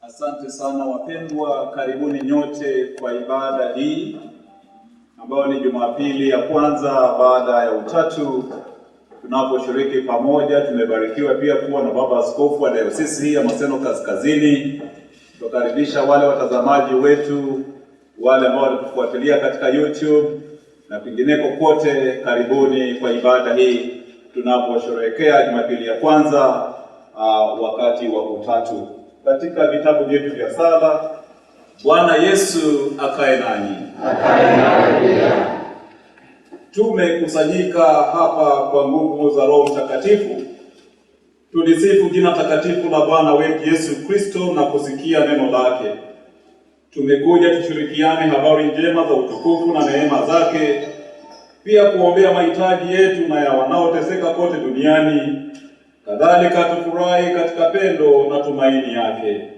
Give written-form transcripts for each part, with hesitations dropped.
Asante sana wapendwa, karibuni nyote kwa ibada hii ambayo ni Jumapili ya kwanza baada ya Utatu. Tunaposhiriki pamoja, tumebarikiwa pia kuwa na Baba Askofu wa Dayosisi hii ya Maseno Kaskazini. Tukaribisha wale watazamaji wetu, wale ambao wanatufuatilia katika YouTube na kwingineko kote, karibuni kwa ibada hii tunaposherehekea Jumapili ya kwanza wakati wa Utatu. Katika vitabu vyetu vya sala, Bwana Yesu akae nanyi. Akae nanyi. Tumekusanyika hapa kwa nguvu za Roho Mtakatifu Tulisifu jina takatifu la Bwana wetu Yesu Kristo na kusikia neno lake. Tumekuja tushirikiane habari njema za utukufu na neema zake, pia kuombea mahitaji yetu na ya wanaoteseka kote duniani. Kadhalika tufurahi katika pendo na tumaini yake.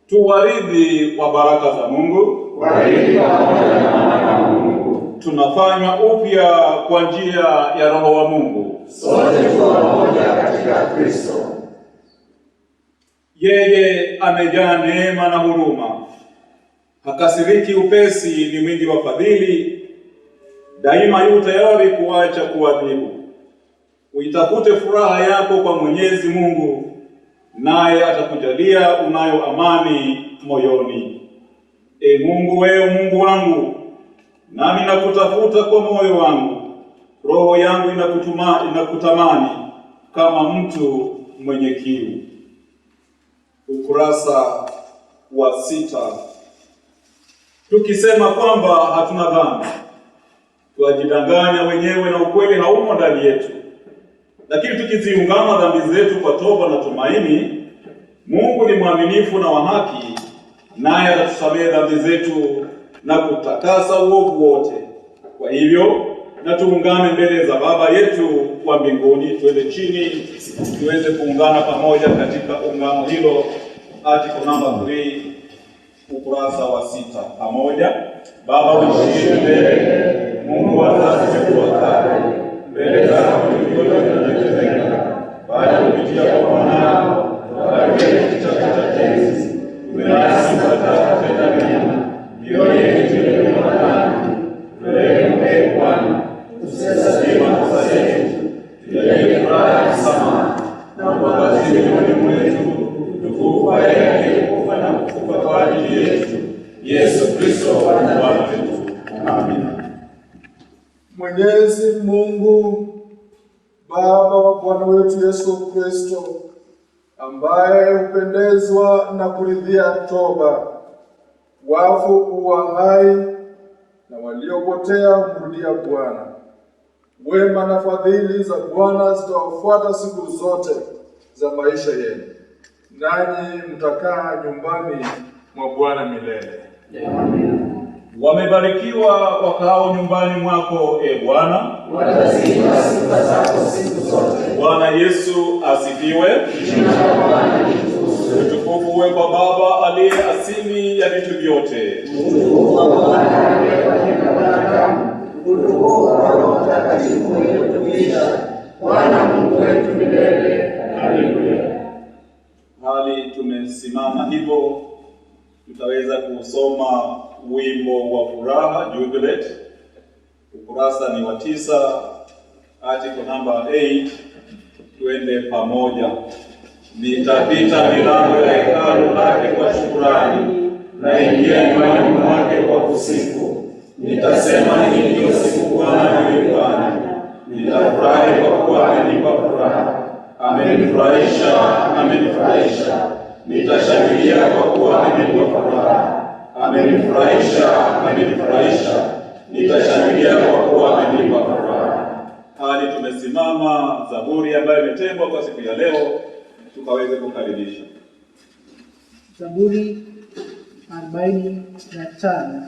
Tuwaridhi wa baraka za Mungu, waridhi pamoja na Mwana wa Mungu. Tunafanywa upya kwa njia ya Roho wa Mungu, sote tu pamoja katika Kristo. Yeye amejaa neema na huruma, hakasiriki upesi, ni mwingi wa fadhili, daima yu tayari kuacha kuadhibu. Uitafute furaha yako kwa Mwenyezi Mungu, naye atakujalia unayo amani moyoni. E Mungu, wewe Mungu wangu, nami nakutafuta kwa moyo wangu. Roho yangu inakutamani kama mtu mwenye kiu. Ukurasa wa 6. Tukisema kwamba hatuna dhambi, twajidanganya wenyewe na ukweli haumo ndani yetu. Lakini tukiziungama dhambi zetu kwa toba na tumaini, Mungu ni mwaminifu na wa haki, naye atatusamehe dhambi zetu na kutakasa uovu wote. Kwa hivyo na tuungane mbele za Baba yetu wa mbinguni. Twende chini tuweze kuungana pamoja katika ungamo hilo. Article number 3, ukurasa wa 6. Pamoja. Baba uishie milele, Mungu wa wazazi wetu wa kale, mbele zako tunajitegemea, baada kupitia kwa mwanao habari yetu takatifu, tumeasi katika kutenda mema, mioyo yetu imejaa dhambi. Wewe Bwana, usihesabu makosa yetu, tujalie furaha ya msamaha na uwazidi moyoni mwetu utukufu wa yeye aliyekufa na kufufuka kwa ajili yetu, Yesu Kristo Bwana wetu. Amina. Mwenyezi Mungu Baba wa Bwana wetu Yesu Kristo, ambaye hupendezwa na kuridhia toba, wafu huwa hai na waliopotea humrudia Bwana. Wema na fadhili za Bwana zitawafuata siku zote za maisha yenu, nanyi mtakaa nyumbani mwa Bwana milele. Amen. Wamebarikiwa wakao nyumbani mwako, e Bwana. Watazidi sifa zako siku zote. Bwana Yesu asifiwe. Jina la Bwana litukuzwe. Utukufu uwe kwa Baba aliye asili ya vitu vyote. Utukufu kwa Bwana aliyefanyika wanadamu. Utukufu kwa Roho Mtakatifu aliyetuisha. Bwana Mungu wetu milele. Haleluya. Hali tumesimama hivyo, tutaweza kusoma wimbo wa furaha, Jubilate. Ukurasa ni wa 9, article number 8. Tuende pamoja. Nitapita milango ya hekalu lake kwa shukrani, naingia nyumbani mwake kwa kusifu. Nitasema hii ndiyo siku Bwana aliyofanya, nitafurahi kwa kuwa amenipa furaha. Amenifurahisha, amenifurahisha, nitashangilia kwa kuwa amenipa furaha. Amenifurahisha, amenifurahisha, nitashangilia kwa kuwa amenipa furaha. Hali tumesimama Zaburi ambayo imetengwa kwa siku ya leo, tukaweze kukaribisha. Zaburi 45.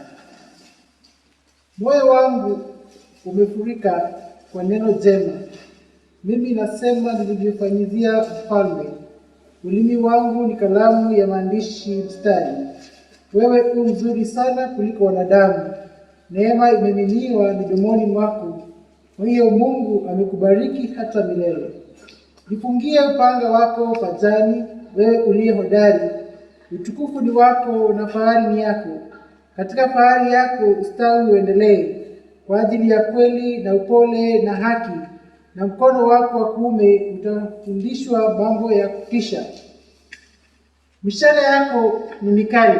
Moyo wangu umefurika kwa neno jema, mimi nasema nilivyofanyizia mfalme. Ulimi wangu ni kalamu ya maandishi mstari. Wewe u mzuri sana kuliko wanadamu, neema imemiminiwa midomoni mwako. Kwa hiyo Mungu amekubariki hata milele. Jifungie upanga wako pajani, wewe uliye hodari. Utukufu ni wako na fahari ni yako. Katika fahari yako ustawi uendelee, kwa ajili ya kweli na upole na haki, na mkono wako wa kuume utafundishwa mambo ya kutisha. Mishale yako ni mikali,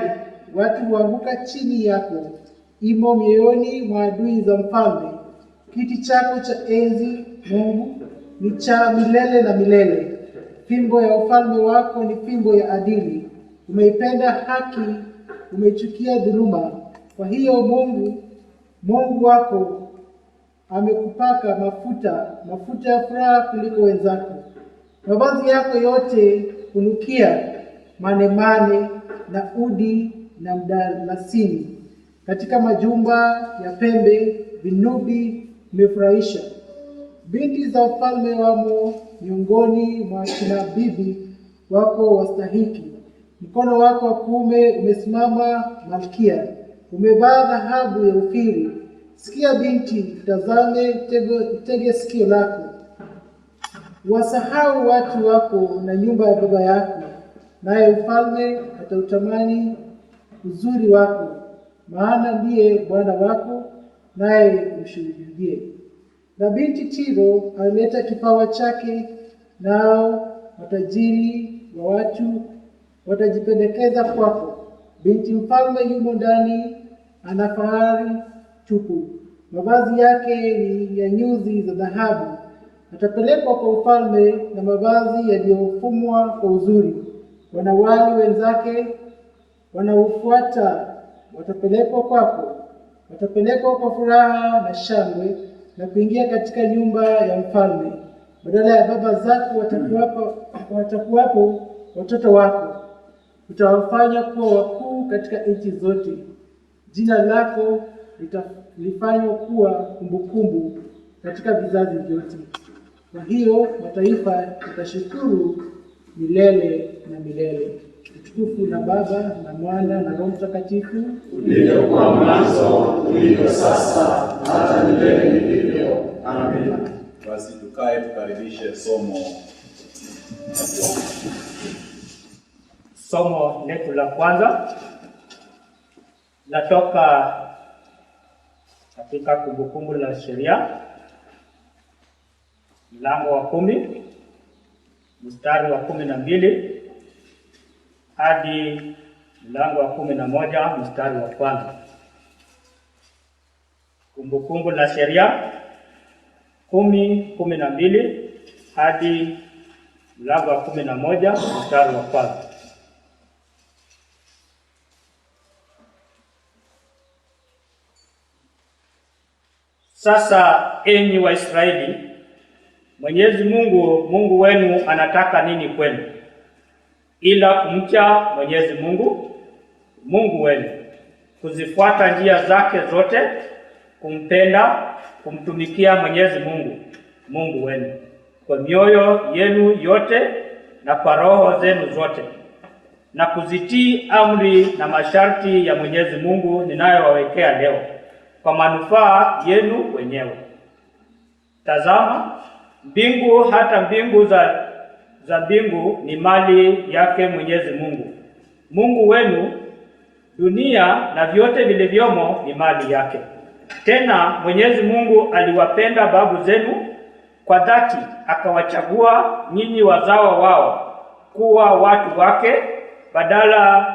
watu huanguka chini yako. Imo mioyoni mwa adui za mfalme. Kiti chako cha enzi, Mungu, ni cha milele na milele. Fimbo ya ufalme wako ni fimbo ya adili. Umeipenda haki, umeichukia dhuluma. Kwa hiyo Mungu wako amekupaka mafuta ya furaha kuliko wenzako. Mavazi yako yote hunukia manemane na udi na mdalasini. Katika majumba ya pembe vinubi vimefurahisha. Binti za ufalme wamo miongoni mwa kina bibi wako wastahiki. Mkono wako wa kuume umesimama malkia, umevaa dhahabu ya Ofiri. Sikia binti, tazame, tege sikio lako. Wasahau watu wako na nyumba ya baba yako, naye mfalme atautamani uzuri wako, maana ndiye bwana wako, naye umshuhudie. Na binti Tiro alileta kipawa chake, nao matajiri wa watu watajipendekeza kwako. Binti mfalme yumo ndani, ana fahari tupu. Mavazi yake ni ya nyuzi za dhahabu. Atapelekwa kwa ufalme na mavazi yaliyofumwa kwa uzuri. Wanawali wenzake wanaofuata watapelekwa kwako. Watapelekwa kwa furaha na shangwe na kuingia katika nyumba ya mfalme. Badala ya baba zako watakuwapo watoto wako. Utawafanya kuwa wakuu katika nchi zote. Jina lako litalifanywa kuwa kumbukumbu katika vizazi vyote. Kwa hiyo mataifa watashukuru milele na milele. Utukufu na Baba na Mwana na Roho Mtakatifu, ulivyokuwa mwanzo, ulivyo sasa, hata milele ndivyo. Amen. Basi tukae tukaribishe somo. Somo letu la kwanza latoka katika Kumbukumbu la Sheria mlango wa 10 mstari wa 12 hadi mlango wa 11 mstari wa 1. Kumbukumbu la Sheria 10:12 hadi mlango wa 11 mstari wa 1. Sasa enyi Waisraeli, Mwenyezi Mungu wenu anataka nini kwenu ila kumcha Mwenyezi Mungu wenu, kuzifuata njia zake zote, kumpenda, kumtumikia Mwenyezi Mungu wenu kwa mioyo yenu yote na kwa roho zenu zote, na kuzitii amri na masharti ya Mwenyezi Mungu ninayowawekea leo kwa manufaa yenu wenyewe. Tazama, mbingu hata mbingu za mbingu ni mali yake Mwenyezi Mungu wenu. Dunia na vyote vilivyomo ni mali yake. Tena Mwenyezi Mungu aliwapenda babu zenu kwa dhati, akawachagua nyinyi wazao wao kuwa watu wake badala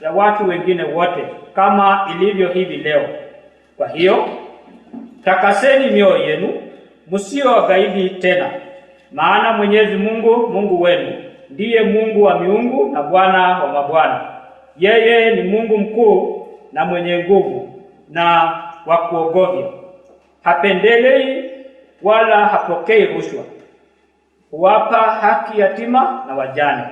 ya watu wengine wote, kama ilivyo hivi leo. Kwa hiyo takaseni mioyo yenu, msio wagaidi tena, maana Mwenyezi Mungu wenu ndiye Mungu wa miungu na Bwana wa mabwana. Yeye ni Mungu mkuu na mwenye nguvu na wa kuogofya. Hapendelei wala hapokei rushwa. Huwapa haki yatima na wajane.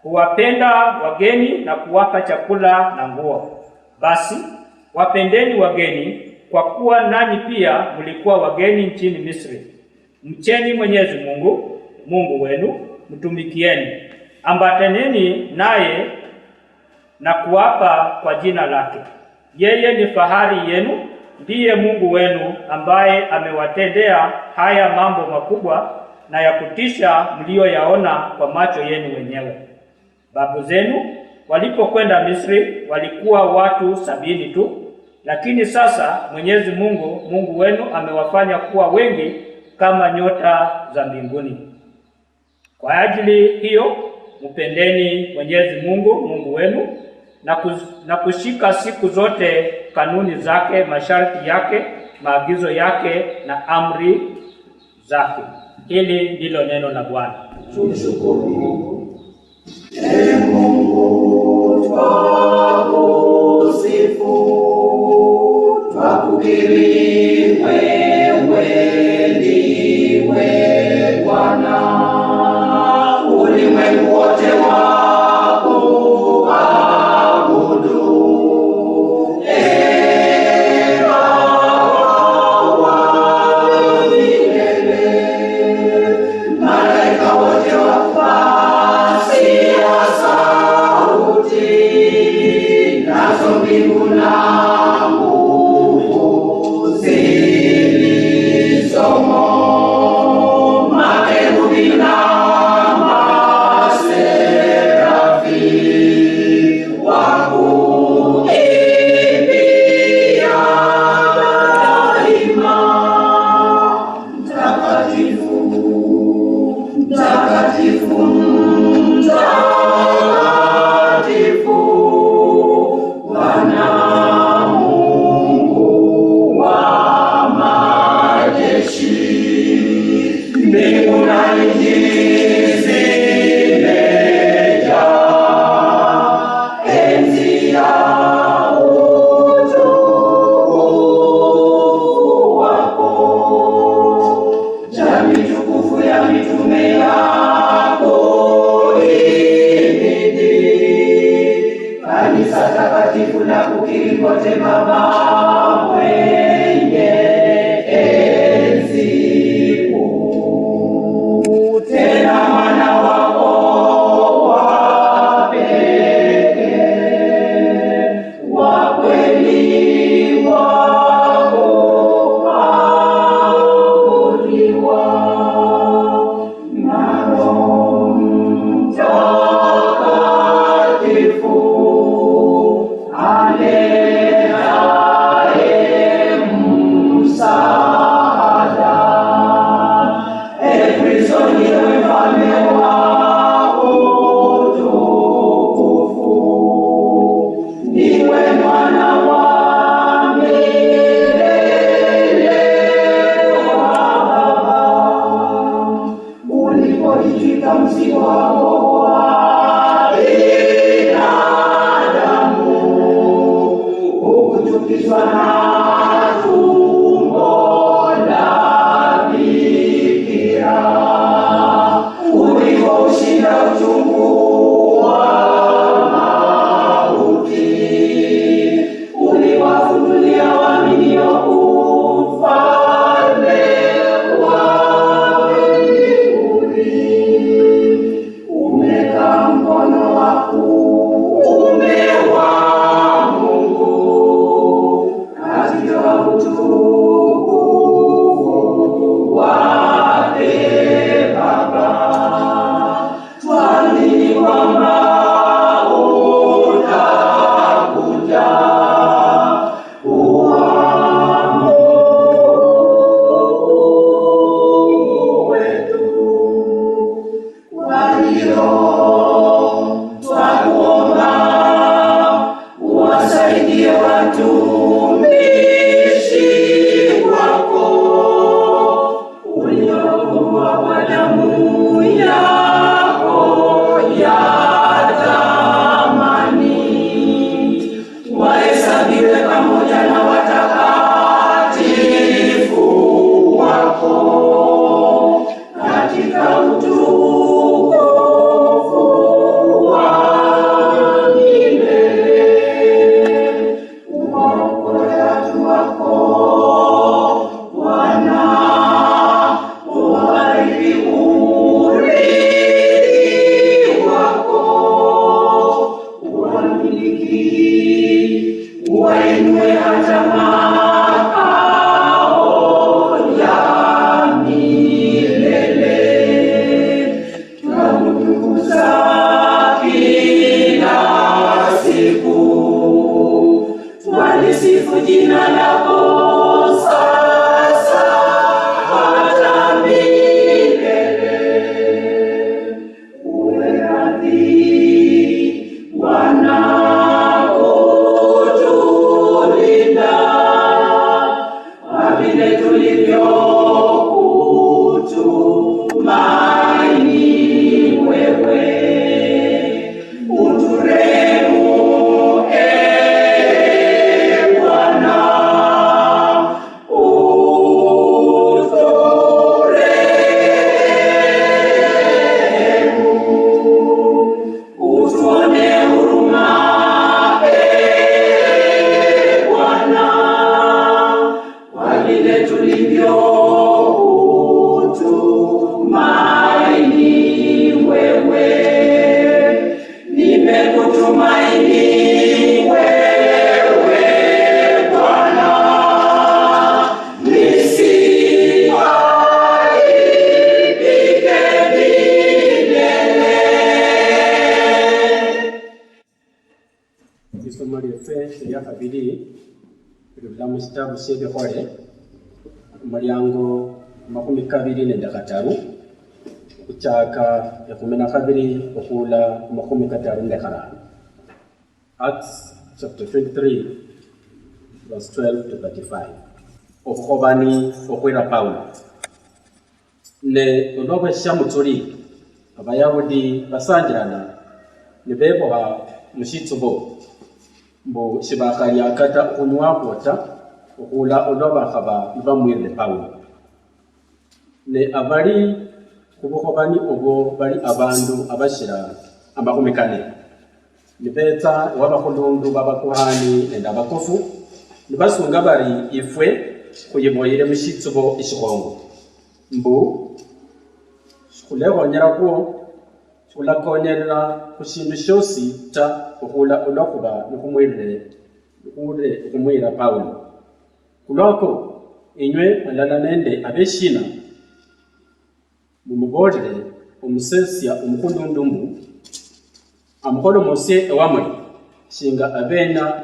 Huwapenda wageni na kuwapa chakula na nguo. Basi wapendeni wageni, kwa kuwa nanyi pia mlikuwa wageni nchini Misri. Mcheni Mwenyezi Mungu wenu, mtumikieni, ambataneni naye na kuapa kwa jina lake. Yeye ni fahari yenu, ndiye Mungu wenu, ambaye amewatendea haya mambo makubwa na ya kutisha mlioyaona kwa macho yenu wenyewe. Babu zenu walipokwenda Misri walikuwa watu 70 tu, lakini sasa Mwenyezi Mungu wenu amewafanya kuwa wengi kama nyota za mbinguni. Kwa ajili hiyo mpendeni Mwenyezi Mungu wenu na kushika siku zote kanuni zake, masharti yake, maagizo yake na amri zake. Hili ndilo neno la Bwana. Tumshukuru Mungu. Ee Mungu, twakusifu, twakukiri wewe ndiwe Bwana. takatifu na kukiri kote Baba mwenye enzi kuu, tena Mwana wako wa pekee, wa kweli wako abudiwa na Roho Mtakatifu aletaye msaada. Kristo ndiwe mfalme wa utukufu, ndiwe Mwana wa milele wa Baba. Ulipoitwika mzigo wako wa binadamu, hukuchukizwa na tumbo la bikira, ulipoushinda uchungu wa mauti, uliwafunulia waaminio ufalme wa mbinguni. Umekaa mkono wa kuume wa Mungu katika utukufu wake Baba. Tuamini kwamba utakuja kuwa Mungu wetu. Kwa hiyo twakuomba uwasaidie watumishi wako uliokomboa kwa damu yako ya thamani, wahesabiwe pamoja na watakatifu wako katika utukufu wa milele. Uwaokoe watu wako Bwana, uwabariki urithi wako, uwamiliki, uwainue hata makao ya milele. Tunakutukuza kila siku, twalisifu jina lako sasa hata milele. Uwe radhi Bwana kutulinda kwa vile tulivyokutumaini wewe. Uturehemu Bwana, uturehemu. Utuonee huruma Bwana, kwa vile tulivyokutumaini wewe. Nimekutumaini wewe Bwana, nisiaibike milele. Isomo lyaffe erya kabiri lirula mu kitabu ky'ebikole omulyango 23 ku kyaka 12 okuula ku 35. Acts chapter 23 verse 12 to 35. Obukhobani okwera Pawulo. Ne olw'obweshamu tuli abayahudi basanjirana ne beeboha mu kitsubo mbu sibakhalyakata okunywakwota okuula olw'abakhaba nibamwirire Pawulo. Ne abali ku bukhobani obwo bali abandu abashira 40. nibetsa wabakhulundu babakuhani nende abakofu nibasunga bari ifwe khuyiboyele mushitsubo ishikhongo mbu khulekonyelakwo khulakonyerera khushindu shosi ta okhula olwakhuba nikhumwira Paulo khulwako inywe malala nende abeshina mumubolele omusesya omukhulundu mbu amukholomosye ewamwe shinga abena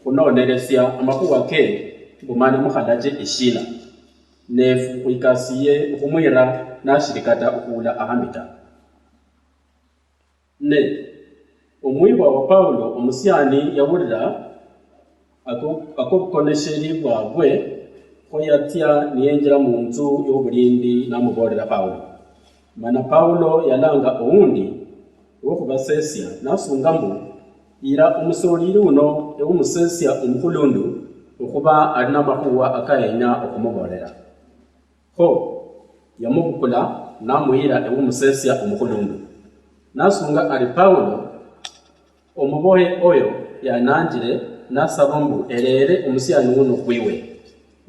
khunonelesya amakhuwa ke mbumana mukhalaje eshina nefu khwikasiye okhumwira nashilikata okhula ahamita ne omwibwa wa Paulo omusyani yawulira akobukonesheri bwabwe khoyatya niyenjera munzu y'obulindi namubolera Paulo mana Paulo yalanga owundi wokhubasesya nasunga mbu ira omusolili uno ewumusesya omukhulundu okhuba ali namakhuwa akayenya okhumubolera kho yamubukula namuyira ewumusesya omukhulundu nasunga ali Paulo omubohe oyo yananjire nasaba mbu elere omusyani uno khwiwe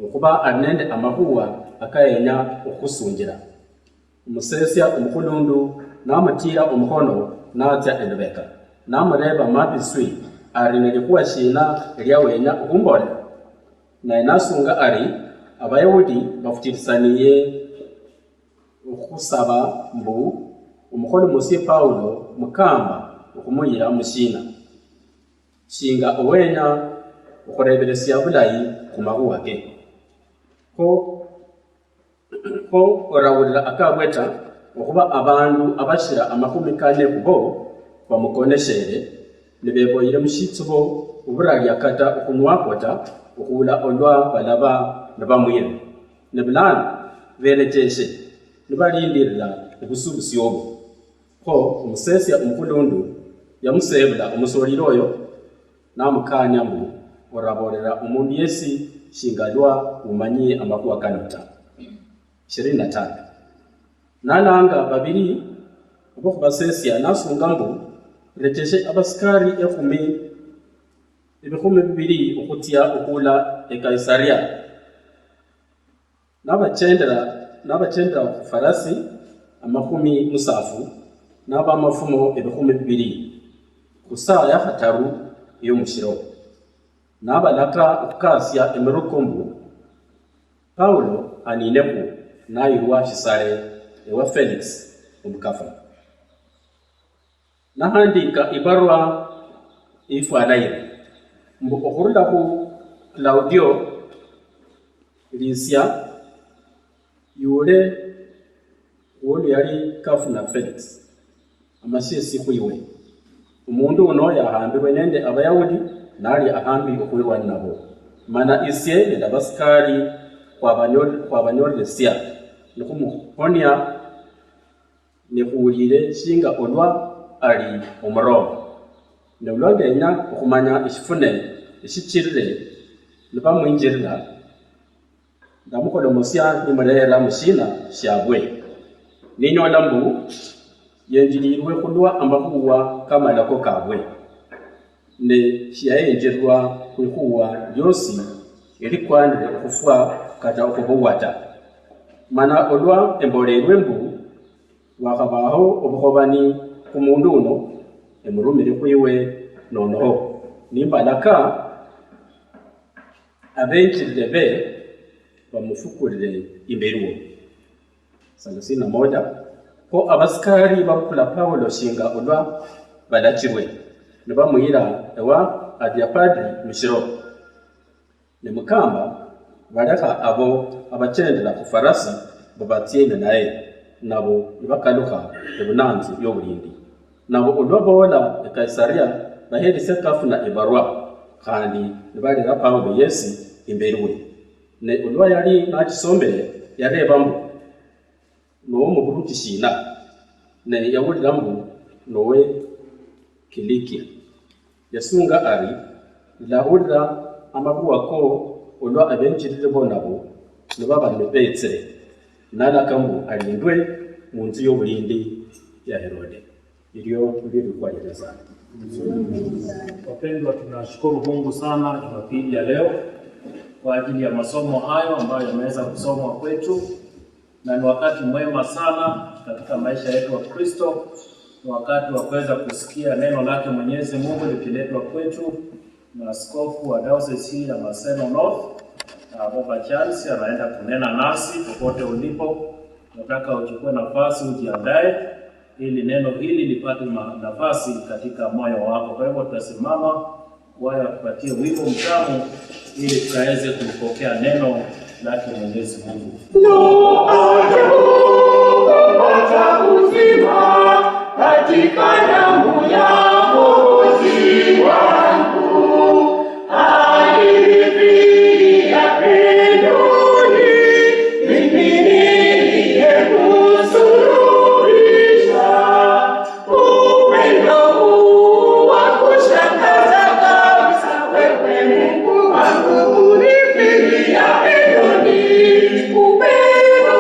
okhuba ali nende amakhuwa akayenya okhusunjira omusesya omukhulundu namutira omukhono natya elubeka namureba mabiswi ari nelikuwa shina lyawenya okhumbolera naye nasunga ari abayahudi bafutirisaniye okhusaba mbu omukholomosi Paulo mukamba okhumuyira mushina shinga owenya okhureberesya bulayi khumakhuwa ke ko orawulira akabweta okhuba abandu abashira amakhumi kane kubo bamukoneshere nibeboyire mushitsubo oburalya kata okhunywakota okhula olwa balaba nibamwira nibulano belejeshe nibalindirira obusubusi obo kho omusesya omukhulundu yamusebula omusolili oyo namukanya mbu orabolera omundu yesi shingalwa umanyiye amakhuwa kanota 25 nalanga babiri obukhubasesya nasunga mbu rejeshe abasikari ebikhumi bibiri okhutya okhula ekaisaria nabachendera khufarasi amakhumi musafu nabamafumo ebikhumi bibiri khusaa yakhataru eyomushiro nabalaka okhukasya emiruko mbu Paulo anineku nayirwa shisale ewa Felix omukafa nahandika ibarwa ifwalaire mbu okhurula khu Claudio Lysia yule wolu yali kafuna Felix amashesi khwiwe umundu uno yahambirwe nende abayahudi nali ahambi okhwirwa nabo mana isye nende abasikari khwabanyolesya nikhumuhonya nikhuwulire shinga olwa ali omuroma nolwa ndenya okhumanya eshifune eshichirire nibamwinjirira ndamukholomosya nimurera mushina shabwe ninyola mbu yenjilirwe khulwa amakhuwa kamalako kabwe ne shiyayenjerwa khwikhuwa lyosi elikwanire okhufwa kata okhubuwata mana olwa embolerwe mbu wakhabaho obukhobani khumundu uno emurumire khwiwe nonoho nimbalaka abenjirire be bamufukulire imberiwo 31 ko abasikari bakhula Paulo shinga olwa balachirwe nibamuyira ewa Areopago mushiro nimukamba balekha abo abachendera khufarasi babatyene naye nabo nibakalukha ebunanzi y'obulindi nabo olwa bola ekaisaria baherise kafuna ebarwa khandi nibalera Paulo yesi imberiwe ne olwa yali nachisombere yareba mbu nowo muburuti shina ne yawulira mbu nowe Kilikia yasunga ari lahulira amakhuwa ko olwa abenjirire bonabo nibaba nibetsere nalaka mbu alindwe munzu y'obulindi ya Herode ilyo lilikwayeleza Wapendwa, tunashukuru Mungu sana Jumapili ya leo kwa ajili ya masomo hayo ambayo yameweza kusomwa kwetu, na ni wakati mwema sana katika maisha yetu wa Kristo. Ni wakati wa kuweza kusikia neno lake Mwenyezi Mungu likiletwa kwetu na askofu wa Diocese hii ya Maseno North, Baba Charles anaenda kunena nasi. Popote ulipo, nataka uchukue nafasi, ujiandae ili neno hili lipate nafasi katika moyo wako. Kwa hivyo tutasimama waya kupatia wimbo mtamu ili tukaweze kupokea neno lake Mwenyezi Mungu. Katika damu ya Mwokozi wangu, alinifilia pendoni, mimi niliyemsulubisha. Upendo huu wa kushangaza kabisa, wewe Mungu wangu, unifilia pendoni. Upendo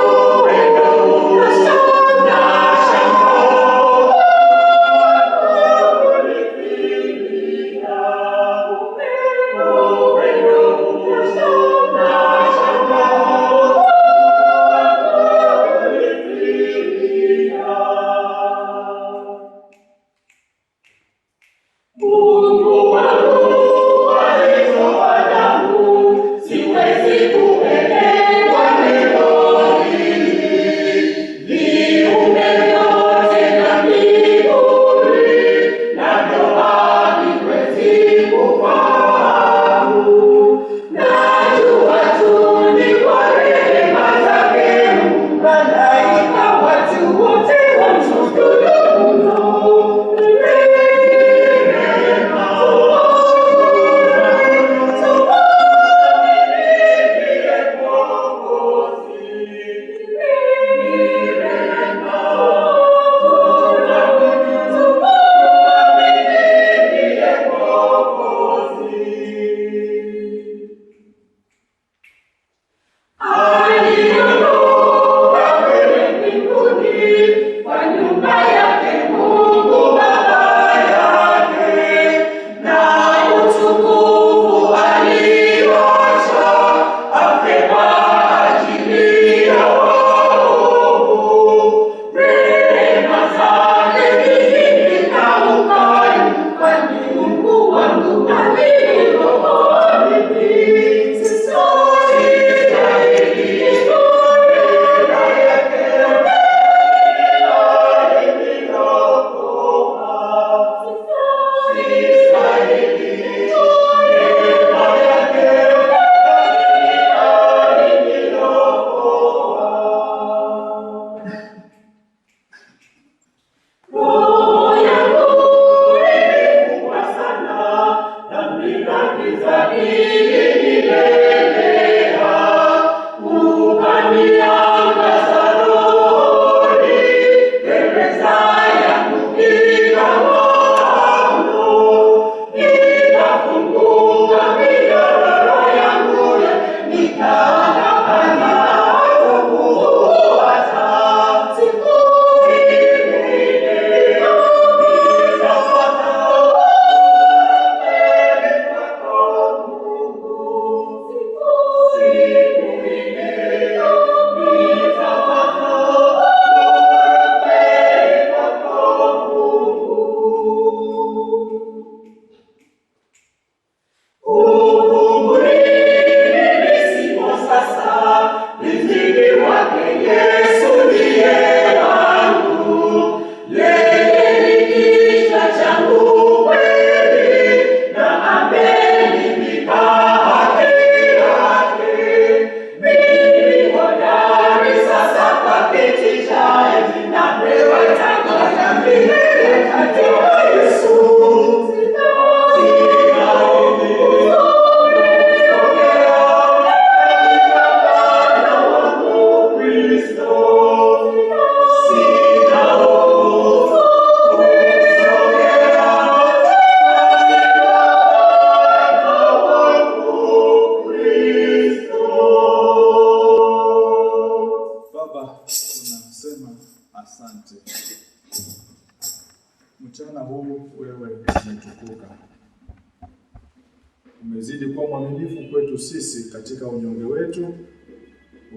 umezidi kuwa mwaminifu kwetu sisi katika unyonge wetu,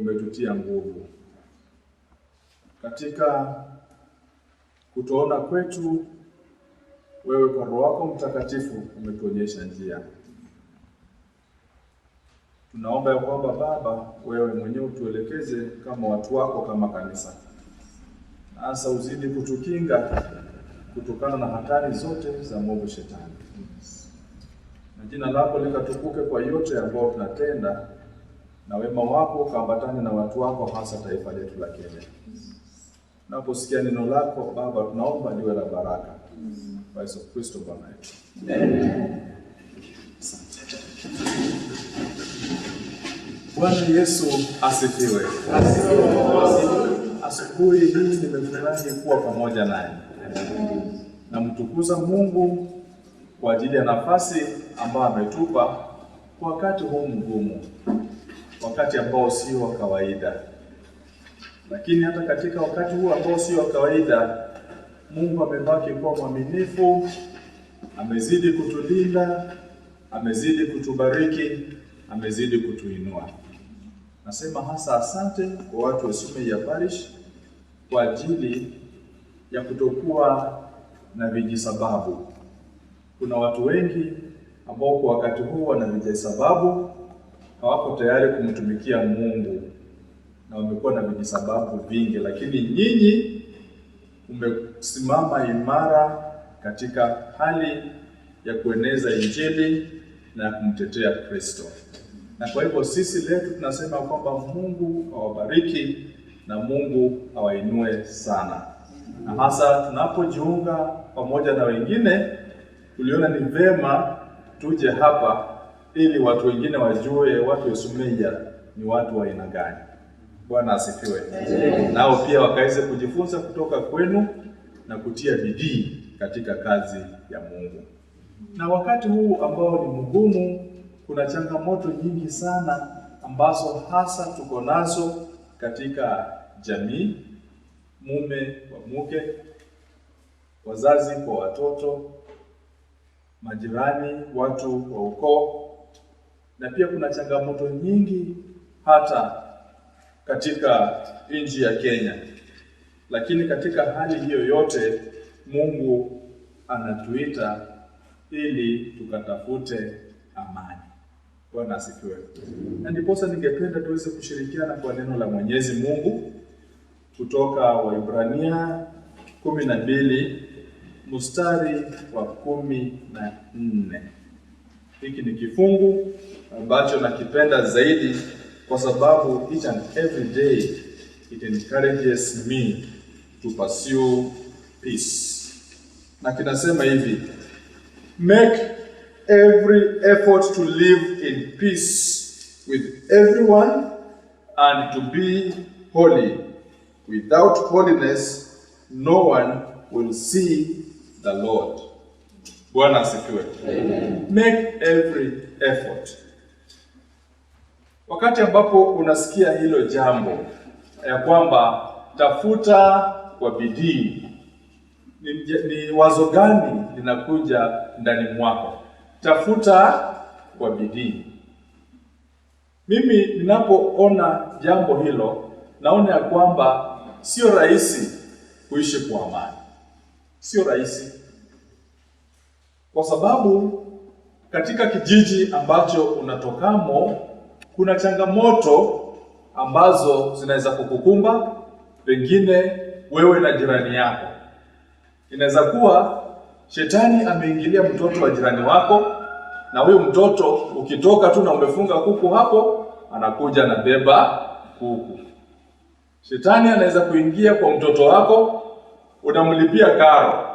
umetutia nguvu. Katika kutoona kwetu, wewe kwa Roho wako Mtakatifu umetuonyesha njia. Tunaomba ya kwamba Baba, wewe mwenyewe utuelekeze kama watu wako, kama kanisa. Na hasa uzidi kutukinga kutokana na hatari zote za mwovu Shetani. Na jina lako likatukuke kwa yote ambayo tunatenda, na wema wako ukaambatane na watu wako, hasa taifa letu la Kenya. Tunaposikia neno lako Baba, tunaomba liwe la baraka. Kwa Yesu Kristo Bwana wetu. Amen. Bwana Yesu asifiwe. Asubuhi hii nimefurahi kuwa pamoja naye. Namtukuza Mungu kwa ajili ya nafasi ambayo ametupa kwa wakati huu mgumu, wakati ambao sio wa kawaida. Lakini hata katika wakati huu ambao sio wa kawaida, Mungu amebaki kuwa mwaminifu, amezidi kutulinda, amezidi kutubariki, amezidi kutuinua. Nasema hasa asante kwa watu wa Sumei Parish kwa ajili ya kutokuwa na vijisababu. Kuna watu wengi ambao kwa wakati huu wana vijisababu, hawako tayari kumtumikia Mungu na wamekuwa na vijisababu vingi, lakini nyinyi umesimama imara katika hali ya kueneza Injili na kumtetea Kristo. Na kwa hivyo sisi leo tunasema kwamba Mungu awabariki na Mungu awainue sana. Na hasa tunapojiunga pamoja na wengine, tuliona ni vema tuje hapa ili watu wengine wajue watu wa Sumeia ni watu wa aina gani. Bwana asifiwe. Nao pia wakaweze kujifunza kutoka kwenu na kutia bidii katika kazi ya Mungu. Na wakati huu ambao ni mgumu, kuna changamoto nyingi sana ambazo hasa tuko nazo katika jamii, mume kwa mke, wazazi kwa watoto, majirani, watu wa ukoo, na pia kuna changamoto nyingi hata katika nchi ya Kenya. Lakini katika hali hiyo yote, Mungu anatuita ili tukatafute amani. Bwana asifiwe. Na ndiposa ningependa tuweze kushirikiana kwa neno la Mwenyezi Mungu kutoka Waebrania 12 mstari wa 14. Hiki ni kifungu ambacho nakipenda zaidi kwa sababu each and every day it encourages me to pursue peace. Na kinasema hivi: make every effort to live in peace with everyone and to be holy. Without holiness, no one will see the Lord. Bwana asifiwe. Amen. Make every effort. Wakati ambapo unasikia hilo jambo ya kwamba tafuta kwa bidii, ni wazo gani linakuja ndani mwako? Tafuta kwa bidii. Mimi ninapoona jambo hilo, naona ya kwamba sio rahisi kuishi kwa amani. Sio rahisi. Kwa sababu katika kijiji ambacho unatokamo kuna changamoto ambazo zinaweza kukukumba, pengine wewe na jirani yako. Inaweza kuwa Shetani ameingilia mtoto wa jirani wako, na huyo mtoto ukitoka tu na umefunga kuku hapo, anakuja na beba kuku. Shetani anaweza kuingia kwa mtoto wako, unamlipia karo,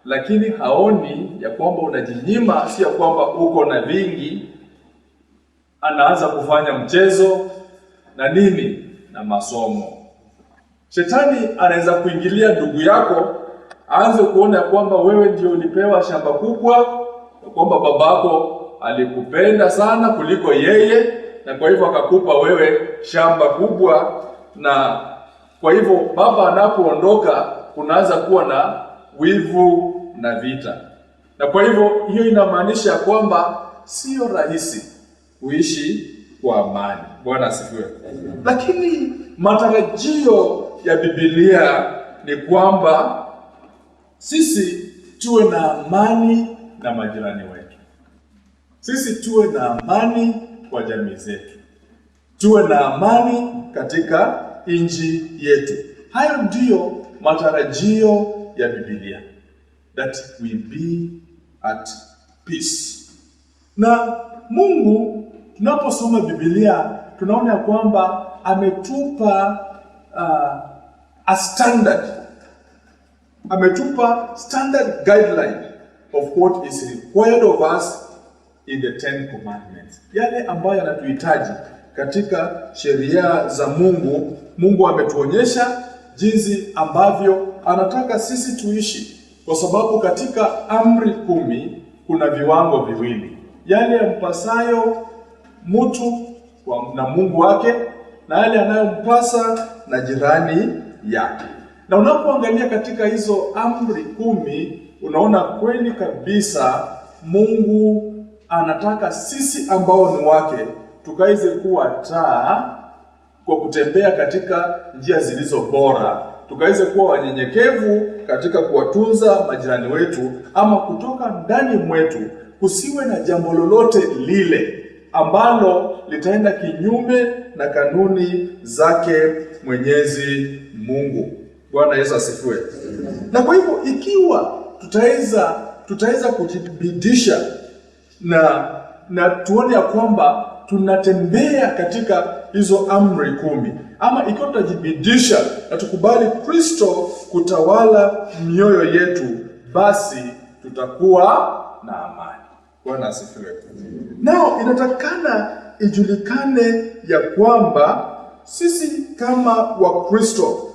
lakini haoni ya kwamba unajinyima, si ya kwamba uko na vingi. Anaanza kufanya mchezo na nini na masomo. Shetani anaweza kuingilia ndugu yako, aanze kuona kwamba wewe ndio ulipewa shamba kubwa, kwamba babako alikupenda sana kuliko yeye, na kwa hivyo akakupa wewe shamba kubwa. Na kwa hivyo baba anapoondoka kunaanza kuwa na wivu na vita. Na kwa hivyo hiyo inamaanisha kwamba sio rahisi kuishi kwa amani. Bwana asifiwe. Lakini matarajio ya Biblia ni kwamba sisi tuwe na amani na majirani wetu. Sisi tuwe na amani kwa jamii zetu. Tuwe na amani katika nchi yetu. Hayo ndiyo matarajio ya Biblia. That we be at peace. Na Mungu, tunaposoma Biblia tunaona kwamba ametupa a standard. Ametupa standard guideline of what is required of us in the 10 commandments. Yale ambayo yanatuhitaji katika sheria za Mungu. Mungu ametuonyesha jinsi ambavyo anataka sisi tuishi, kwa sababu katika amri 10 kuna viwango viwili: yale yampasayo mtu na Mungu wake, na yale anayompasa na jirani yake. Na unapoangalia katika hizo amri 10, unaona kweli kabisa Mungu anataka sisi ambao ni wake tukaweze kuwa taa kwa kutembea katika njia zilizo bora, tukaweze kuwa wanyenyekevu katika kuwatunza majirani wetu, ama kutoka ndani mwetu kusiwe na jambo lolote lile ambalo litaenda kinyume na kanuni zake Mwenyezi Mungu. Bwana Yesu asifiwe. Na kwa hivyo ikiwa tutaweza kujibidisha na tuone ya kwamba tunatembea katika hizo amri 10, ama ikiwa tutajibidisha na tukubali Kristo kutawala mioyo yetu, basi tutakuwa na amani. Bwana asifiwe. Nao inatakana ijulikane ya kwamba sisi kama Wakristo,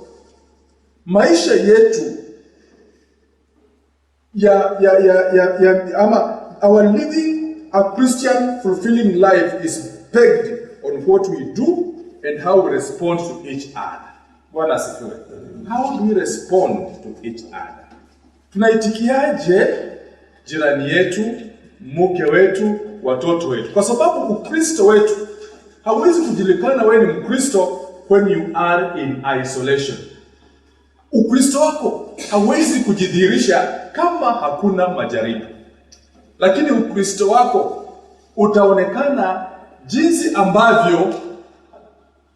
maisha yetu ama our living a Christian fulfilling life is pegged on what we do and how we respond to each other. Bwana asifiwe. How do we respond to each other? Tunaitikiaje jirani yetu, mke wetu, watoto wetu? Kwa sababu Ukristo wetu hauwezi kujulikana wewe ni Mkristo when you are in isolation. Ukristo wako hauwezi kujidhihirisha kama hakuna majaribu. Lakini Ukristo wako utaonekana jinsi ambavyo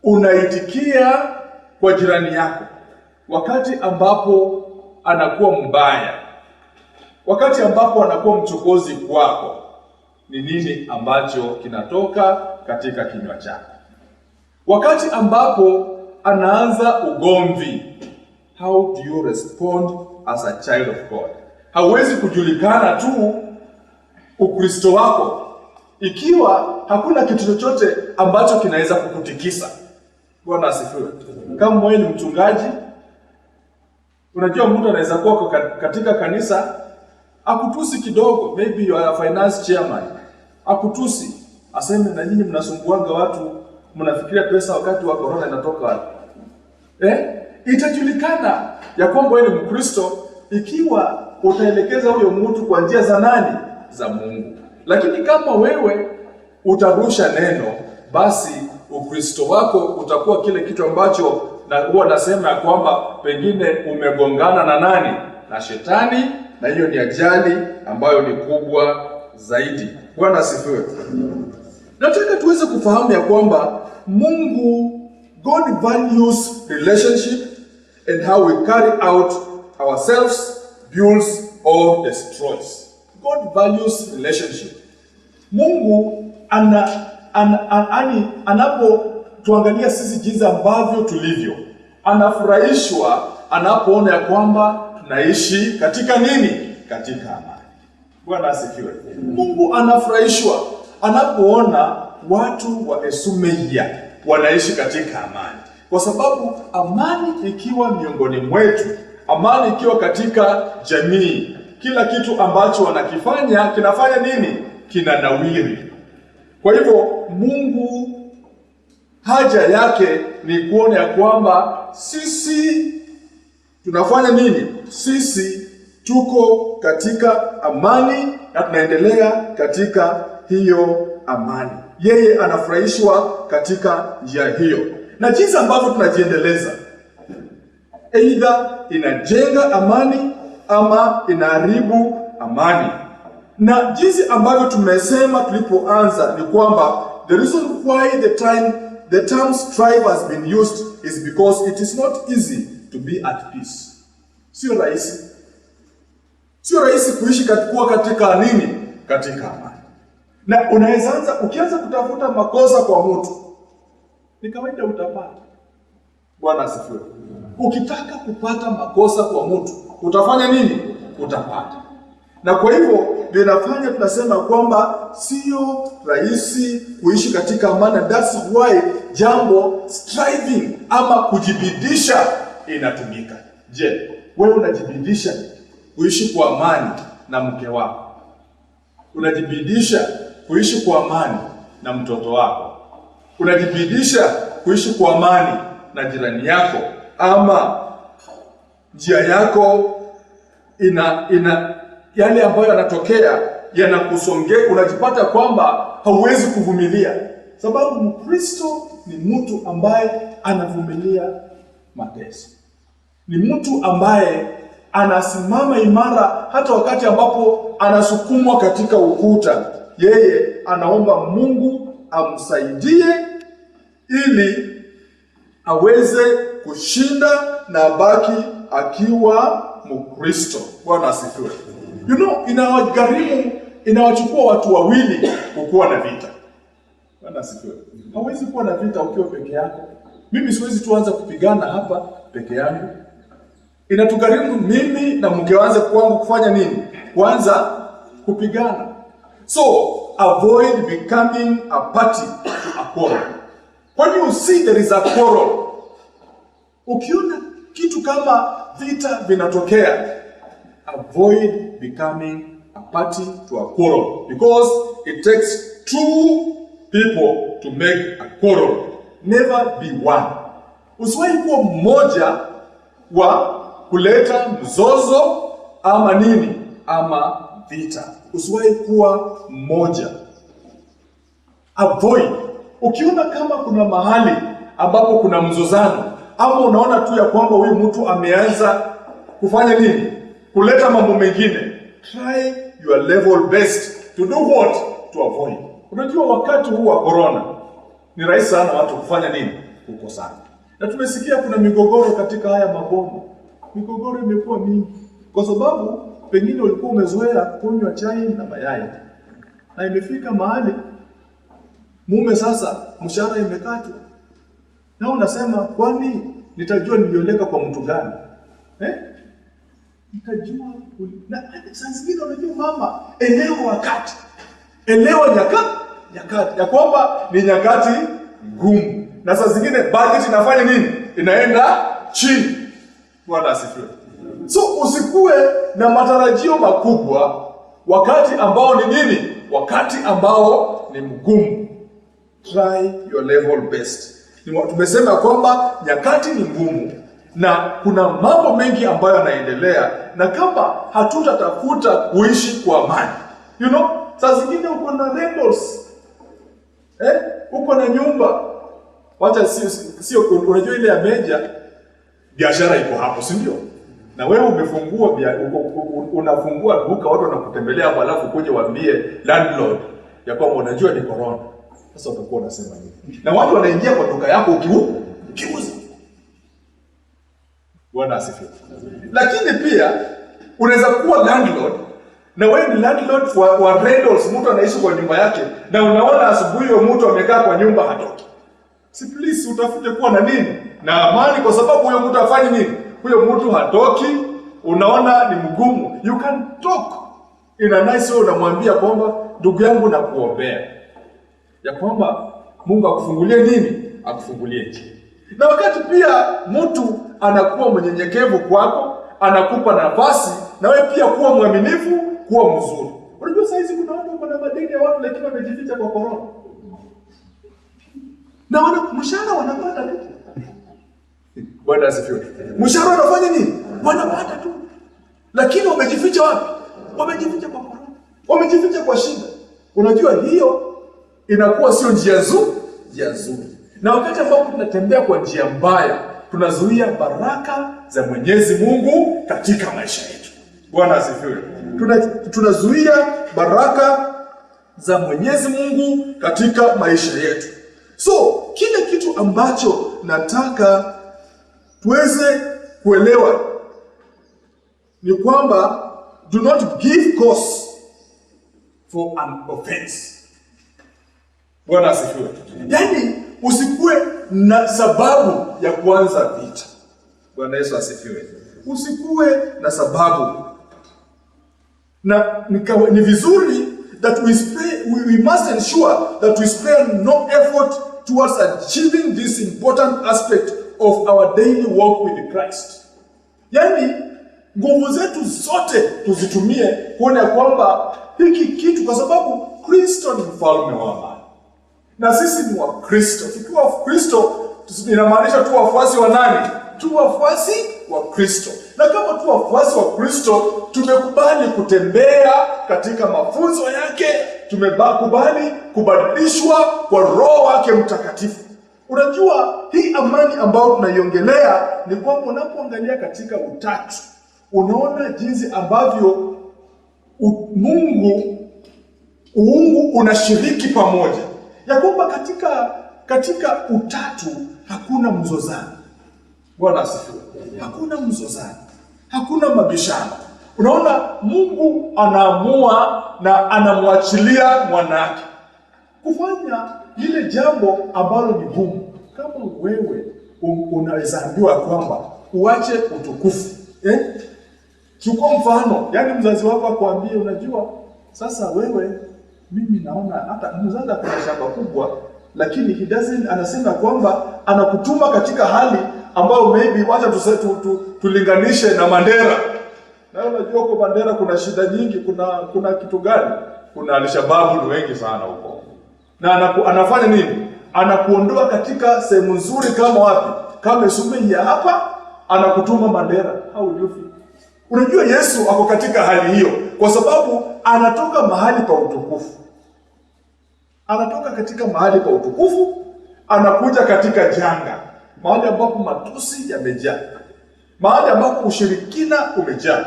unaitikia kwa jirani yako wakati ambapo anakuwa mbaya, wakati ambapo anakuwa mchokozi kwako. Ni nini ambacho kinatoka katika kinywa chako? Wakati ambapo anaanza ugomvi, how do you respond as a child of God? Hauwezi kujulikana tu Ukristo wako ikiwa hakuna kitu chochote ambacho kinaweza kukutikisa. Bwana asifiwe. Kama wewe ni mchungaji, unajua mtu anaweza kuwa katika kanisa akutusi kidogo, maybe you are a finance chairman, akutusi, aseme na nyinyi mnasumbuanga watu, mnafikiria pesa wakati wa corona inatoka wapi? Itajulikana ya kwamba wewe ni Mkristo ikiwa utaelekeza huyo mtu kwa njia za nani? Za Mungu. Lakini kama wewe utarusha neno, basi Ukristo wako utakuwa kile kitu ambacho na huwa nasema ya kwamba pengine umegongana na nani? Na Shetani, na hiyo ni ajali ambayo ni kubwa zaidi. Bwana asifiwe. Nataka tuweze kufahamu ya kwamba Mungu, God values relationship and how we carry out ourselves, builds or destroys. God values relationship. Mungu anapotuangalia sisi jinsi ambavyo tulivyo, anafurahishwa anapoona ya kwamba tunaishi katika nini? Katika amani. Bwana asifiwe. Mungu anafurahishwa anapoona watu wa Esumeia wanaishi katika amani, kwa sababu amani ikiwa miongoni mwetu, amani ikiwa katika jamii, kila kitu ambacho wanakifanya kinafanya nini? Kinanawiri. Kwa hivyo Mungu haja yake ni kuona ya kwamba sisi tunafanya nini? Sisi tuko katika amani na tunaendelea katika hiyo amani. Yeye anafurahishwa katika njia hiyo, na jinsi ambavyo tunajiendeleza, aidha inajenga amani ama inaharibu amani. Na jinsi ambavyo tumesema tulipoanza ni kwamba the reason why the term strive has been used is because it is not easy to be at peace. Sio rahisi kuishi katika nini? Katika amani. Na ukianza kutafuta makosa kwa mtu, ni kawaida utapata. Bwana asifiwe. Ukitaka kupata makosa kwa mtu, utafanya nini? Utapata. Na kwa hivyo ndio inafanya tunasema kwamba sio rahisi kuishi katika amani. That's why jambo striving ama kujibidisha inatumika. Je, wewe unajibidisha kuishi kwa amani na mke wako? Unajibidisha kuishi kwa amani na mtoto wako? Unajibidisha kuishi kwa amani na jirani yako? Ama njia yako yale ambayo yanatokea yanakusongea, unajipata kwamba hauwezi kuvumilia? Sababu Mkristo ni mtu ambaye anavumilia mateso, ni mtu ambaye anasimama imara hata wakati ambapo anasukumwa katika ukuta. Yeye anaomba Mungu amsaidie ili aweze kushinda na abaki akiwa Mkristo. Bwana asifiwe. Inawachukua watu wawili kukuwa na vita. Bwana asifiwe. Hawezi kuwa na vita ukiwa peke yako. Mimi siwezi tuanza kupigana hapa peke yangu. Inatugharimu mimi na mke wangu kufanya nini? Kwanza kupigana. So avoid becoming a party to a quarrel. When you see there is a quarrel, ukiona kitu kama vita vinatokea, avoid becoming a party to a quarrel, because it takes two people to make a quarrel. Never be one. Usiwahi kuwa mmoja wa kuleta mzozo ama nini ama vita. Usiwahi kuwa mmoja. Avoid. Ukiona kama kuna mahali ambapo kuna mzozano, ama unaona tu ya kwamba huyu mtu ameanza kufanya nini? Kuleta mambo mengine, try your level best to do what? To avoid. Unajua wakati huu wa corona ni rahisi sana watu kufanya nini? Kukosana. Na tumesikia kuna migogoro katika haya maboma. Migogoro imekuwa mingi kwa sababu pengine ulikuwa umezoea kunywa chai na mayai, na imefika mahali mume sasa mshahara imekatwa, na unasema kwani nitajua nilioleka kwa mtu gani? Nitajua. Na saa zingine unajua mama, elewa nyakati ya kwamba ni nyakati ngumu, na saa zingine budget inafanya nini? Inaenda chini. Bwana asifiwe. So usikue na matarajio makubwa wakati ambao ni nini? Wakati ambao ni mgumu. Try your level best. Tumesema kwamba nyakati ni ngumu na kuna mambo mengi ambayo yanaendelea, na kama hatutatafuta kuishi kwa amani, saa zingine uko na rentals, uko na nyumba, wacha sio unajua ile ya meja, biashara iko hapo, si ndio? Na wewe umefungua unafungua duka, watu wanakutembelea hapo, alafu kuja waambie landlord ya kwamba unajua ni corona. Sasa utakuwa unasema nini? Na watu wanaingia kwa duka yako ukiuza. Bwana asifiwe. Lakini pia unaweza kuwa landlord, na wewe ni landlord wa rentals, mtu anaishi kwa nyumba yake, na unaona asubuhi huyo mtu amekaa kwa nyumba hatoki. Si please utafute kuwa na nini? Na amani, kwa sababu huyo mtu afanye nini? Huyo mtu hatoki, unaona ni mgumu. You can talk in a nice way, unamwambia kwamba ndugu yangu nakuombea ya kwamba Mungu akufungulie nini? Akufungulie njia. Na wakati pia mtu anakuwa mnyenyekevu kwako, anakupa nafasi na wewe pia kuwa mwaminifu, kuwa mzuri. Unajua saa hizi kuna watu wana madeni ya watu lakini wamejificha kwa corona. Na mshahara wanapata tu. Bwana asifiwe. Mshahara wanafanya nini? Wanapata tu. Lakini wamejificha wapi? Wamejificha kwa corona. Wamejificha kwa shida. Unajua hiyo inakuwa sio njia nzuri. Na wakati ambapo tunatembea kwa njia mbaya, tunazuia baraka za Mwenyezi Mungu katika maisha yetu. Bwana asifiwe. Tunazuia baraka za Mwenyezi Mungu katika maisha yetu. So, kile kitu ambacho nataka tuweze kuelewa ni kwamba do not give cause for an offense. Bwana asifiwe. Yaani usikuwe na sababu ya kuanza vita. Bwana Yesu asifiwe. Usikuwe na sababu. Na ni vizuri that we must ensure that we spare no effort towards achieving this important aspect of our daily walk with Christ. Yaani nguvu zetu zote tuzitumie kuona kwamba hiki kitu, kwa sababu Kristo ni mfalme wa amani. Na sisi ni Wakristo. Tukiwa Wakristo inamaanisha tu wafuasi wa nani? Tu wafuasi wa Kristo. Na kama tu wafuasi wa Kristo, tumekubali kutembea katika mafunzo yake, tumekubali kubadilishwa kwa Roho wake Mtakatifu. Unajua hii amani ambayo tunaiongelea ni kwamba unapoangalia katika utatu, unaona jinsi ambavyo uungu unashiriki pamoja. Ya kwamba katika utatu hakuna mzozano. Bwana asifiwe. Hakuna mzozano. Hakuna mabishano. Unaona Mungu anaamua na anamwachilia mwanake kufanya lile jambo ambalo ni gumu. Kama wewe unaweza ambiwa kwamba uache utukufu. Chukua mfano, yani mzazi wako akwambie, unajua sasa wewe, mimi naona hata mzazi akona shamba kubwa, lakini anasema kwamba anakutuma katika hali ambayo maybe wacha tulinganishe na Mandera. Na unajua kwa Mandera kuna shida nyingi, kuna kitu gani? Kuna Al-Shabaab ni wengi sana huko. Na anafanya nini? Anakuondoa katika sehemu nzuri kama wapi? Kama Sumia hapa, anakutuma Mandera. How do you feel? Unajua Yesu ako katika hali hiyo kwa sababu anatoka mahali pa utukufu. Anatoka katika mahali pa utukufu, anakuja katika janga. Mahali ambapo matusi yamejaa. Mahali ambapo ushirikina umejaa.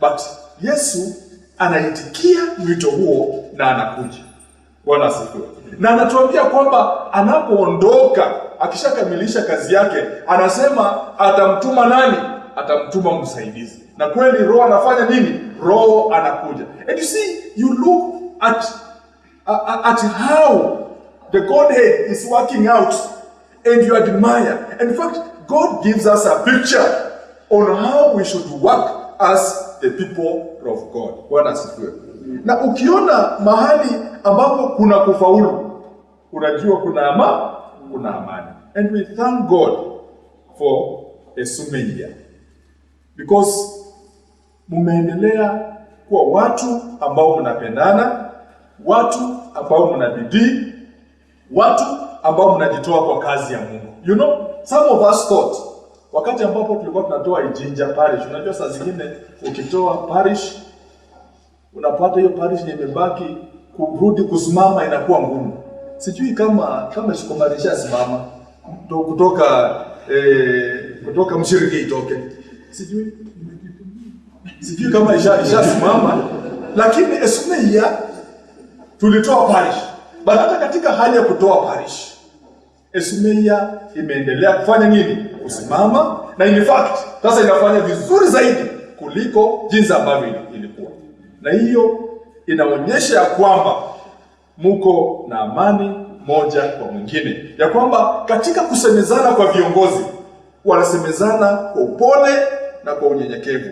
But Yesu anaitikia mwito huo na anakuja. Bwana asifiwe. Na anatuambia kwamba anapoondoka, akishakamilisha kazi yake, anasema atamtuma nani? Atamtuma msaidizi. Na kweli Roho anafanya nini? Roho anakuja. And you see, you look at how the Godhead is working out and you admire. In fact, God gives us a picture on how we should work as the people of God. Bwana asifiwe. Na ukiona mahali ambapo kuna kufaulu, unajua kuna amani. And we thank God for Esumia. Because mumeendelea kuwa watu ambao mnapendana, watu ambao mna bidii, watu ambao mnajitoa kwa kazi ya Mungu. You know, some of us thought, wakati ambapo tulikuwa tunatoa Ijinja parish, unajua saa zingine ukitoa parish, unapata hiyo parish imebaki, kurudi kusimama inakuwa ngumu. Sijui kama shikomanisha simama kutoka mshiriki itoke. Sijui kama ishasimama, lakini Esumia tulitoa parish. Bali hata katika hali ya kutoa parish, Esumia imeendelea kufanya nini? Kusimama, na in fact sasa inafanya vizuri zaidi kuliko jinsi ambavyo ilikuwa. Na hiyo inaonyesha ya kwamba muko na amani moja kwa mwingine, ya kwamba katika kusemezana kwa viongozi wanasemezana kwa upole na kwa unyenyekevu.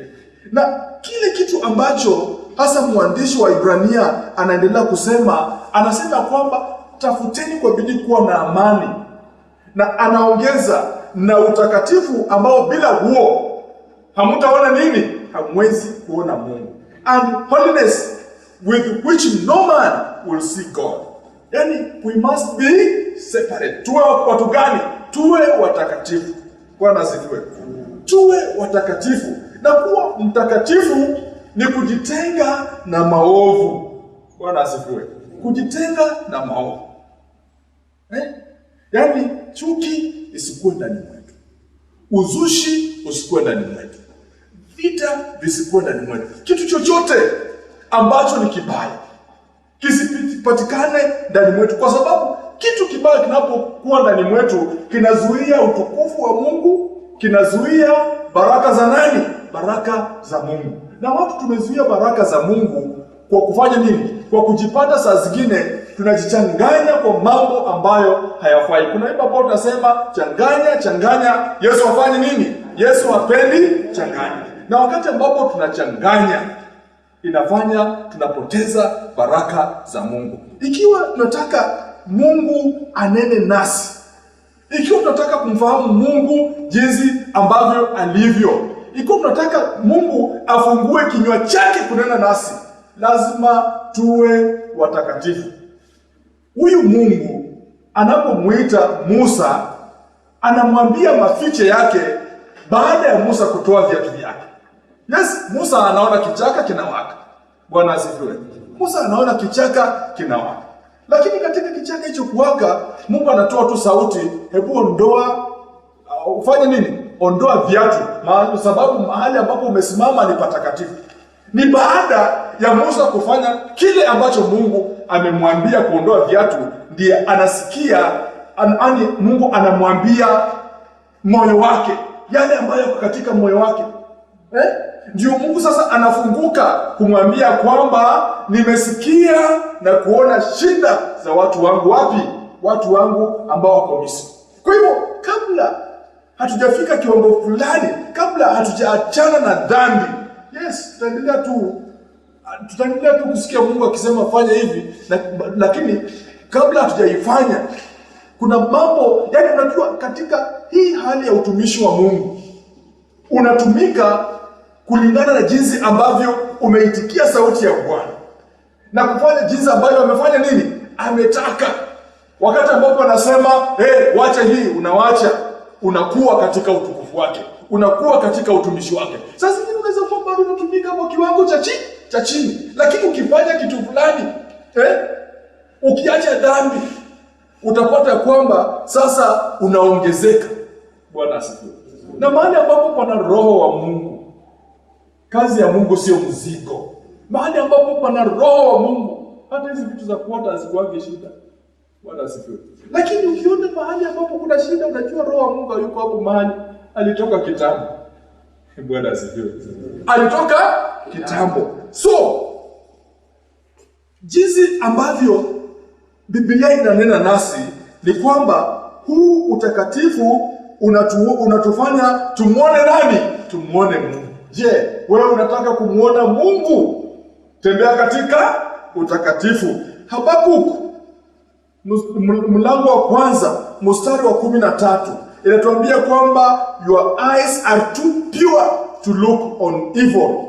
Na kile kitu ambacho hasa mwandishi wa Ibrania anaendelea kusema, anasema kwamba tafuteni kwa bidii kuwa na amani, na anaongeza na utakatifu ambao bila huo hamtaona nini? Hamwezi kuona Mungu. And holiness with which no man will see God. Yani we must be separate. Tuwe watu gani? Tuwe watakatifu. Bwana asifiwe. Tuwe watakatifu. Na kuwa mtakatifu ni kujitenga na maovu. Bwana asifiwe. kujitenga na maovu. Yaani chuki isikuwe ndani mwetu, uzushi usikuwe ndani mwetu, vita visikuwe ndani mwetu. Kitu chochote ambacho ni kibaya kisipatikane ndani mwetu, kwa sababu kitu kibaya kinapokuwa ndani mwetu kinazuia utukufu wa Mungu, kinazuia baraka za nani? Baraka za Mungu. Na watu tumezuia baraka za Mungu kwa kufanya nini? Kwa kujipata saa zingine tunajichanganya kwa mambo ambayo hayafai. Kuna wimbo ambao tunasema changanya, Yesu afanye nini? Yesu hapendi changanya. Na wakati ambapo tunachanganya, inafanya tunapoteza baraka za Mungu. Ikiwa tunataka Mungu anene nasi, ikiwa tunataka kumfahamu Mungu jinsi ambavyo alivyo, ikiwa tunataka Mungu afungue kinywa chake kunena nasi, lazima tuwe watakatifu. Huyu Mungu anapomuita Musa, anamwambia mafiche yake baada ya Musa kutoa viatu vyake. Yes, Musa anaona kichaka kinawaka. Bwana asifiwe. Musa anaona kichaka kinawaka. Lakini katika kichaka hicho kuwaka, Mungu anatoa tu sauti, hebu ondoa, ufanye nini? Ondoa viatu, sababu mahali ambapo umesimama ni patakatifu. Ni baada ya Musa kufanya kile ambacho Mungu amemwambia kuondoa viatu, ndiye anasikia Mungu anamwambia moyo wake, yale ambayo katika moyo wake. Ndio Mungu sasa anafunguka kumwambia kwamba nimesikia na kuona shida za watu wangu. Wapi? Watu wangu ambao wako Misri. Kwa hivyo kabla hatujafika kiwango fulani, kabla hatujaachana na dhambi, yes, tutaendelea tu kusikia Mungu akisema fanya hivi, lakini kabla hatujaifanya kuna mambo, yaani unajua katika hii hali ya utumishi wa Mungu unatumika kulingana na jinsi ambavyo umeitikia sauti ya Bwana na kufanya jinsi ambavyo amefanya nini? Ametaka. Wakati ambapo anasema wacha hii, unawacha, unakuwa katika utukufu wake, unakuwa katika utumishi wake. Sasa hivi unaweza kuwa bado unatumika kwa kiwango cha chini, lakini ukifanya kitu fulani, ukiacha dhambi, utapata kwamba sasa unaongezeka. Bwana asifiwe. Na mahali ambapo pana roho wa Mungu, kazi ya Mungu sio mzigo. Mahali ambapo pana roho wa Mungu, hata hizi vitu za kuota hazikuwagi shida. Bwana asifiwe. Lakini ukiona mahali ambapo kuna shida, unajua roho wa Mungu yuko hapo mahali. Alitoka kitambo. Bwana asifiwe. Alitoka kitambo. So, jinsi ambavyo Biblia inanena nasi ni kwamba huu utakatifu unatufanya tumuone nani? Tumuone Mungu. Je, wewe unataka kumuona Mungu? Tembea katika utakatifu. Habakuk mlango wa kwanza mstari wa 13 inatuambia kwamba your eyes are too pure to look on evil.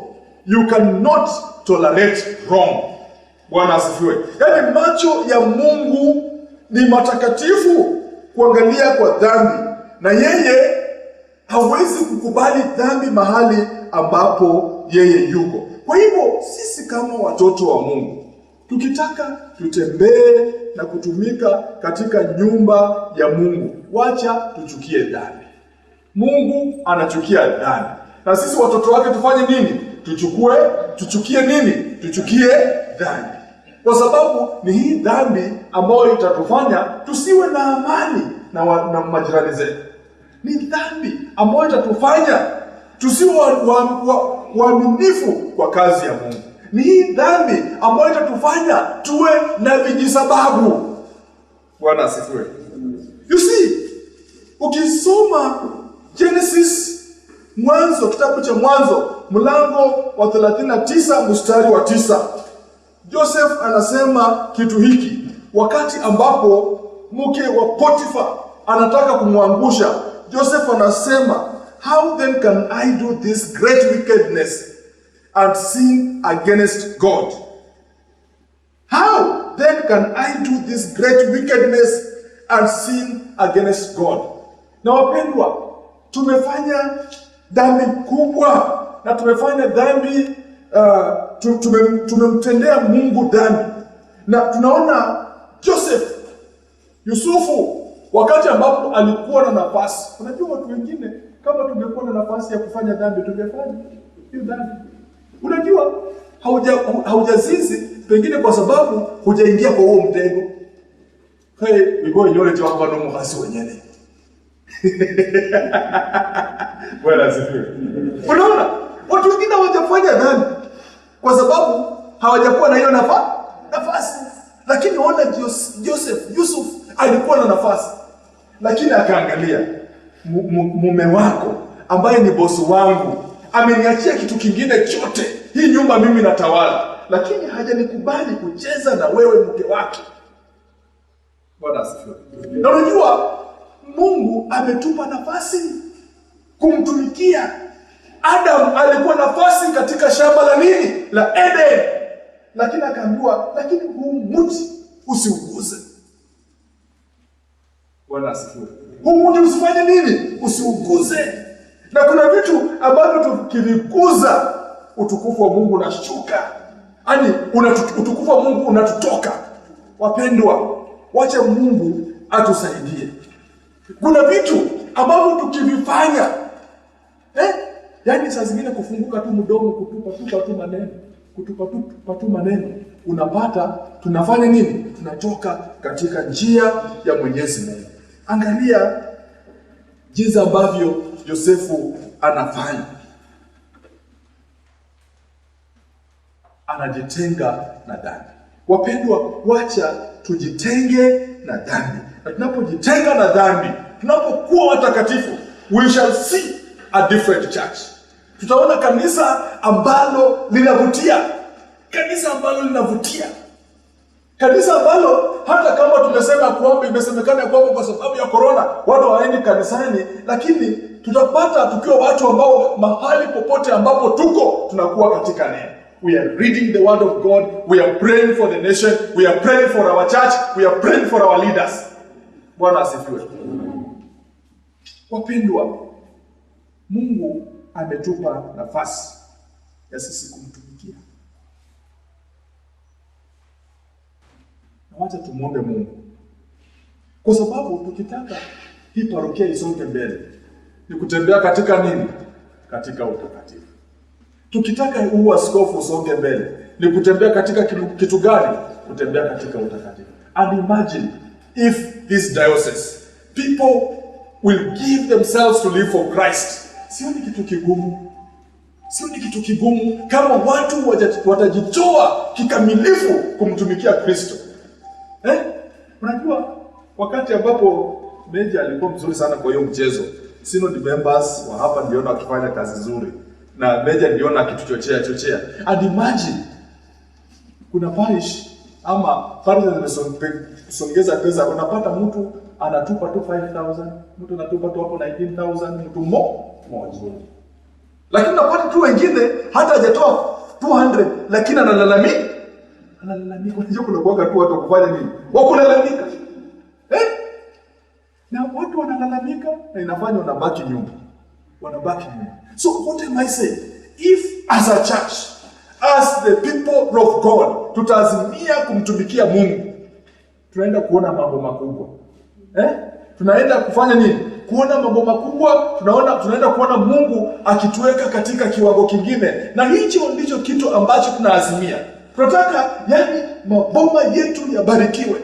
You cannot tolerate wrong. Bwana asifiwe. Yaani macho ya Mungu ni matakatifu kuangalia kwa dhambi, na yeye hawezi kukubali dhambi mahali ambapo yeye yuko. Kwa hivyo sisi kama watoto wa Mungu, tukitaka tutembee na kutumika katika nyumba ya Mungu, wacha tuchukie dhambi. Mungu anachukia dhambi, na sisi watoto wake tufanye nini? Tuchukie nini? Tuchukie dhambi, kwa sababu ni hii dhambi ambayo itatufanya tusiwe na amani na majirani zetu. Ni dhambi ambayo itatufanya tusiwe waaminifu kwa kazi ya Mungu. Ni hii dhambi ambayo itatufanya tuwe na vijisababu. Bwana asifiwe. You see, ukisoma Genesis, kitabu cha Mwanzo mlango wa 39 mstari wa 9, Joseph anasema kitu hiki wakati ambapo mke wa Potifa anataka kumwangusha. Joseph anasema, how then can I do this great wickedness and sin against God? How then can I do this great wickedness and sin against God? Na wapendwa, tumefanya dhambi kubwa na tumefanya dhambi, tumemtendea Mungu dhambi, Na tunaona Joseph, Yusufu, wakati ambapo alikuwa na nafasi. Unajua watu wengine kama tungekuwa na nafasi ya kufanya dhambi tungefanya hiyo dhambi. Unajua haujazizi pengine kwa sababu hujaingia kwa huo mtego. Bibo yole tu hapa ndo mhasi wenyewe. Bwana asifiwe. Unaona? Watu wengine hawajafanya dhambi kwa sababu hawajakuwa na hiyo nafasi. Lakini ona Yusuf alikuwa na nafasi. Lakini akaangalia mume wako ambaye ni bosi wangu ameniachia kitu kingine chote. Hii nyumba mimi natawala, lakini hajanikubali kucheza na wewe mke wake. Bwana asifiwe. Na unajua Mungu ametupa nafasi kumtumikia. Adam alikuwa nafasi katika shamba la nini? La Eden. Lakini akaambiwa, lakini huu mti usiuguze. Bwana asifiwe. Huu mti usifanye nini? Usiuguze. Na kuna vitu ambavyo tukiviguza utukufu wa Mungu unashuka. Yaani utukufu wa Mungu unatutoka. Wapendwa, wacha Mungu atusaidie. Kuna vitu ambavyo tukivifanya yaani saa zingine kufunguka tu mdomo, kutupa tu maneno, unapata tunafanya nini? Tunatoka katika njia ya Mwenyezi Mungu. Angalia jinsi ambavyo Yosefu anafanya. Anajitenga na dhambi. Wapendwa, wacha tujitenge na dhambi. Na tunapojitenga na dhambi, tunapokuwa watakatifu, we shall see a different church. Tutaona kanisa ambalo linavutia. Kanisa ambalo linavutia. Kanisa ambalo hata kama tumesema kwamba imesemekana kwamba kwa sababu ya corona watu hawaendi kanisani, lakini tutapata tukiwa watu ambao mahali popote ambapo tuko tunakuwa katika neno. We are reading the word of God, we are praying for the nation, we are praying for our church, we are praying for our leaders. Bwana asifiwe. Wapendwa, Mungu ametupa nafasi ya sisi kumtumikia. Na wacha tumuombe Mungu. Kwa sababu tukitaka hii parokia isonge mbele, ni kutembea katika nini? Katika utakatifu. Tukitaka huu askofu usonge mbele, ni kutembea katika kitu gani? Kutembea katika utakatifu. And imagine if this diocese, people will give themselves to live for Christ. Sio ni kitu kigumu. Sio ni kitu kigumu kama watu watajitoa kikamilifu kumtumikia Kristo. Unajua wakati ambapo Meja alikuwa mzuri sana kwa hiyo mchezo, synod members wa hapa niliona wakifanya kazi nzuri na Meja niliona akituchochea. And imagine kuna parish ama parish zimesongeza pesa, unapata mtu anatupa tu 5,000, mtu anatupa tu hapo 19,000, mtu mmoja. Lakini unapata tu wengine hata hajatoa 200 lakini analalamika. Unajua kuna kuwaga tu watu kufanya nini? Wakulalamika. Na watu wanalalamika na inafanya wanabaki nyuma. So what am I saying? If as a church, as the people of God, tutaazimia kumtumikia Mungu, tunaenda kuona mambo makubwa. Tunaenda kufanya nini? Kuona mambo makubwa. Tunaenda kuona Mungu akituweka katika kiwango kingine. Na hicho ndicho kitu ambacho tunaazimia. Tunataka yani maboma yetu yabarikiwe.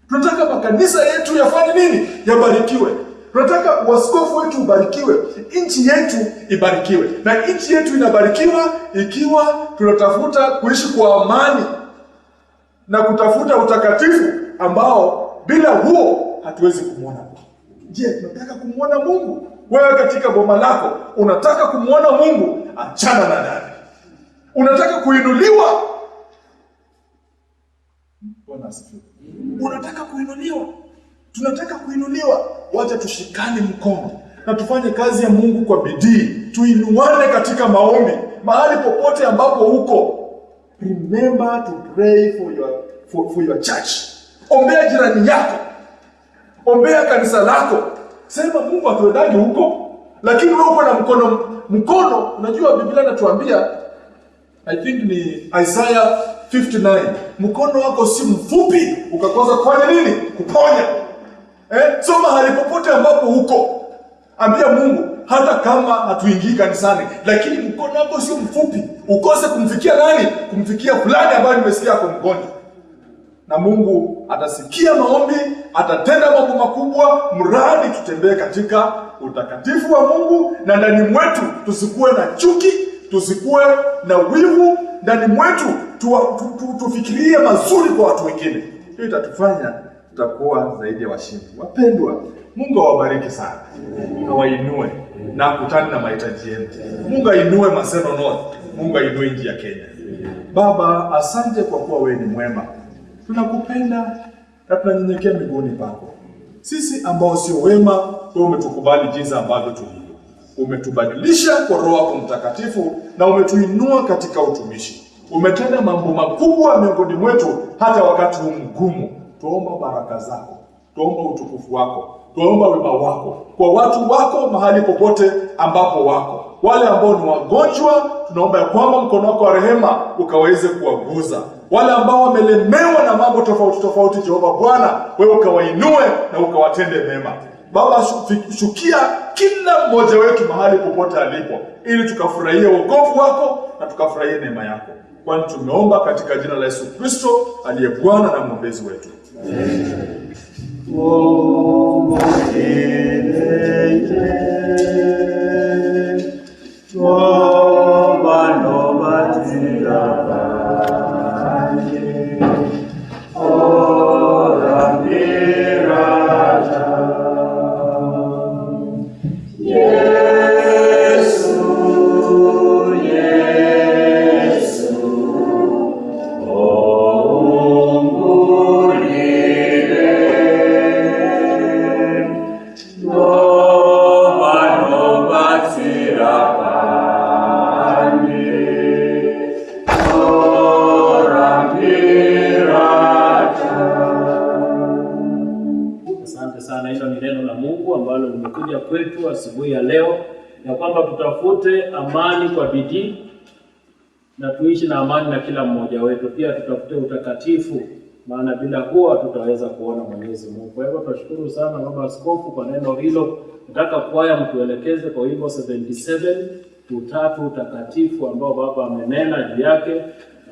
Tunataka makanisa yetu yafanye nini? Yabarikiwe. Tunataka waskofu wetu ubarikiwe. Nchi yetu ibarikiwe. Na nchi yetu inabarikiwa ikiwa tunatafuta kuishi kwa amani na kutafuta utakatifu ambao bila huo hatuwezi kumwona Mungu. Je, tunataka kumwona Mungu? Wewe katika boma lako unataka kumwona Mungu? Achana na dhambi. Unataka kuinuliwa? Bwana asifiwe. Unataka kuinuliwa? Tunataka kuinuliwa. Wacha tushikane mkono na tufanye kazi ya Mungu kwa bidii. Tuinuane katika maombi mahali popote ambapo uko. Remember to pray for your church. Ombea jirani yako. Ombea kanisa lako. Sema Mungu atuendaje huko? Lakini wewe uko na mkono. Unajua Biblia inatuambia, I think ni Isaiah 59, mkono wako si mfupi ukakosa kufanya nini? Kuponya. So mahali popote ambapo uko, ambia Mungu, hata kama hatuingii kanisani, lakini mkono wako si mfupi ukose kumfikia nani? Kumfikia fulani ambaye nimesikia ako mgonjwa. Na Mungu atasikia maombi, atatenda mambo makubwa, mradi tutembee katika utakatifu wa Mungu, na ndani mwetu tusikuwe na chuki, tusikuwe na wivu, ndani mwetu tufikirie mazuri kwa watu wengine. Hiyo itatufanya tutakuwa zaidi ya washindi. Wapendwa, Mungu awabariki sana, awainue na akutane na mahitaji yenu. Mungu ainue Maseno North, Mungu ainue nchi ya Kenya. Baba, asante kwa kuwa wewe ni mwema. Tunakupenda na tunanyenyekea miguuni pako. Sisi ambao sio wema, wewe umetukubali jinsi ambavyo tulivyo. Umetubadilisha kwa Roho yako Mtakatifu na umetuinua katika utumishi. Umetenda mambo makubwa miongoni mwetu hata wakati huu mgumu. Tuomba baraka zako, tuomba utukufu wako, tuomba wema wako kwa watu wako mahali popote ambapo wako. Wale ambao ni wagonjwa, tunaomba ya kwamba mkono wako wa rehema ukaweze kuwaguza. Wale ambao wamelemewa na mambo tofauti tofauti, Jehova Bwana, wewe ukawainue na ukawatende mema. Baba, shukia kila mmoja wetu mahali popote alipo, ili tukafurahie wokovu wako na tukafurahie neema yako. Kwani tumeomba katika jina la Yesu Kristo aliye Bwana na mwombezi wetu. Kwetu asubuhi ya leo ya kwamba tutafute amani kwa bidii na tuishi na amani na kila mmoja wetu. Pia tutafute utakatifu, maana bila huo tutaweza kuona Mwenyezi Mungu. Kwa hivyo tunashukuru sana Baba Askofu kwa neno hilo. Nataka kwaya mtuelekeze kwa wimbo 77 Utatu Utakatifu ambao Baba amenena juu yake,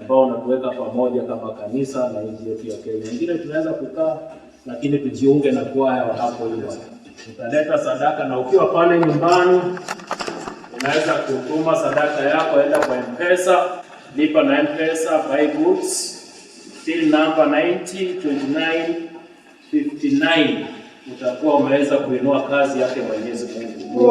ambao unatuweka pamoja kama kanisa na nchi yetu ya Kenya. Wengine tunaweza kukaa, lakini tujiunge na kwaya wa hapo hilo. Utaleta sadaka, na ukiwa pale nyumbani unaweza kutuma sadaka yako, enda kwa M-Pesa, lipa na M-Pesa, buy goods, till number 902959. Utakuwa umeweza kuinua kazi yake Mwenyezi Mungu.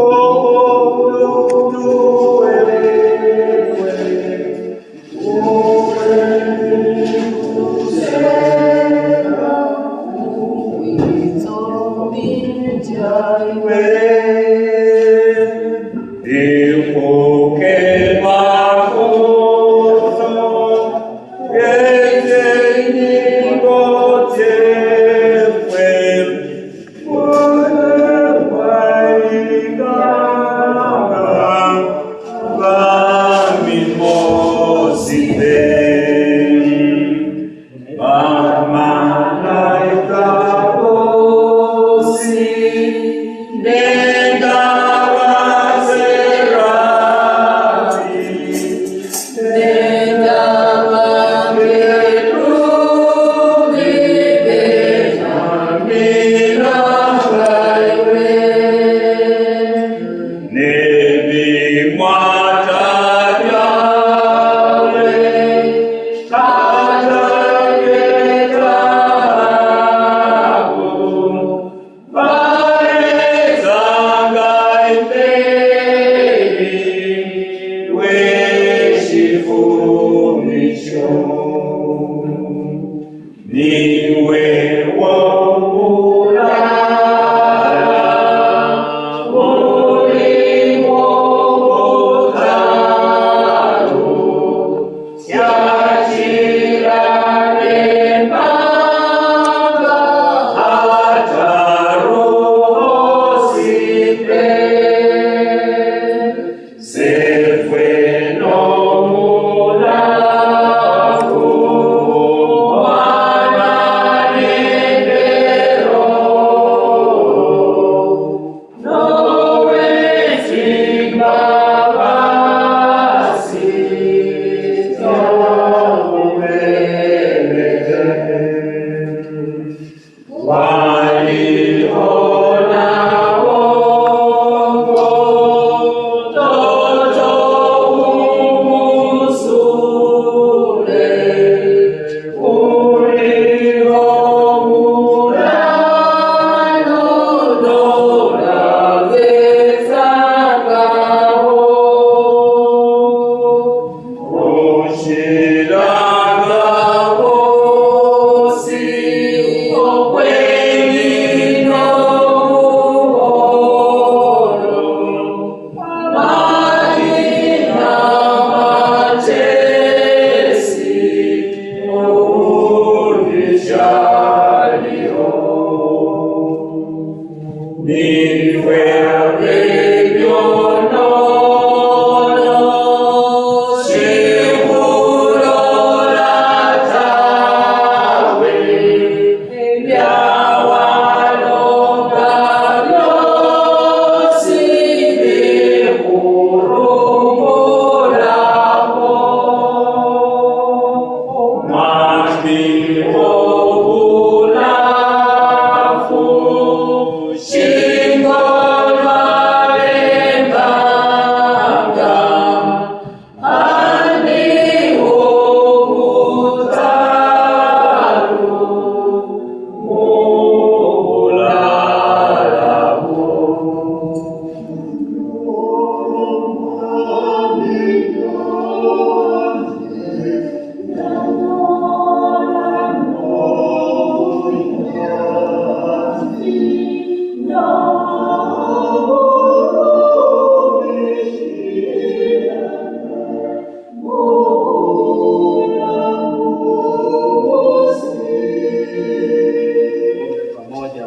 Se fue no mula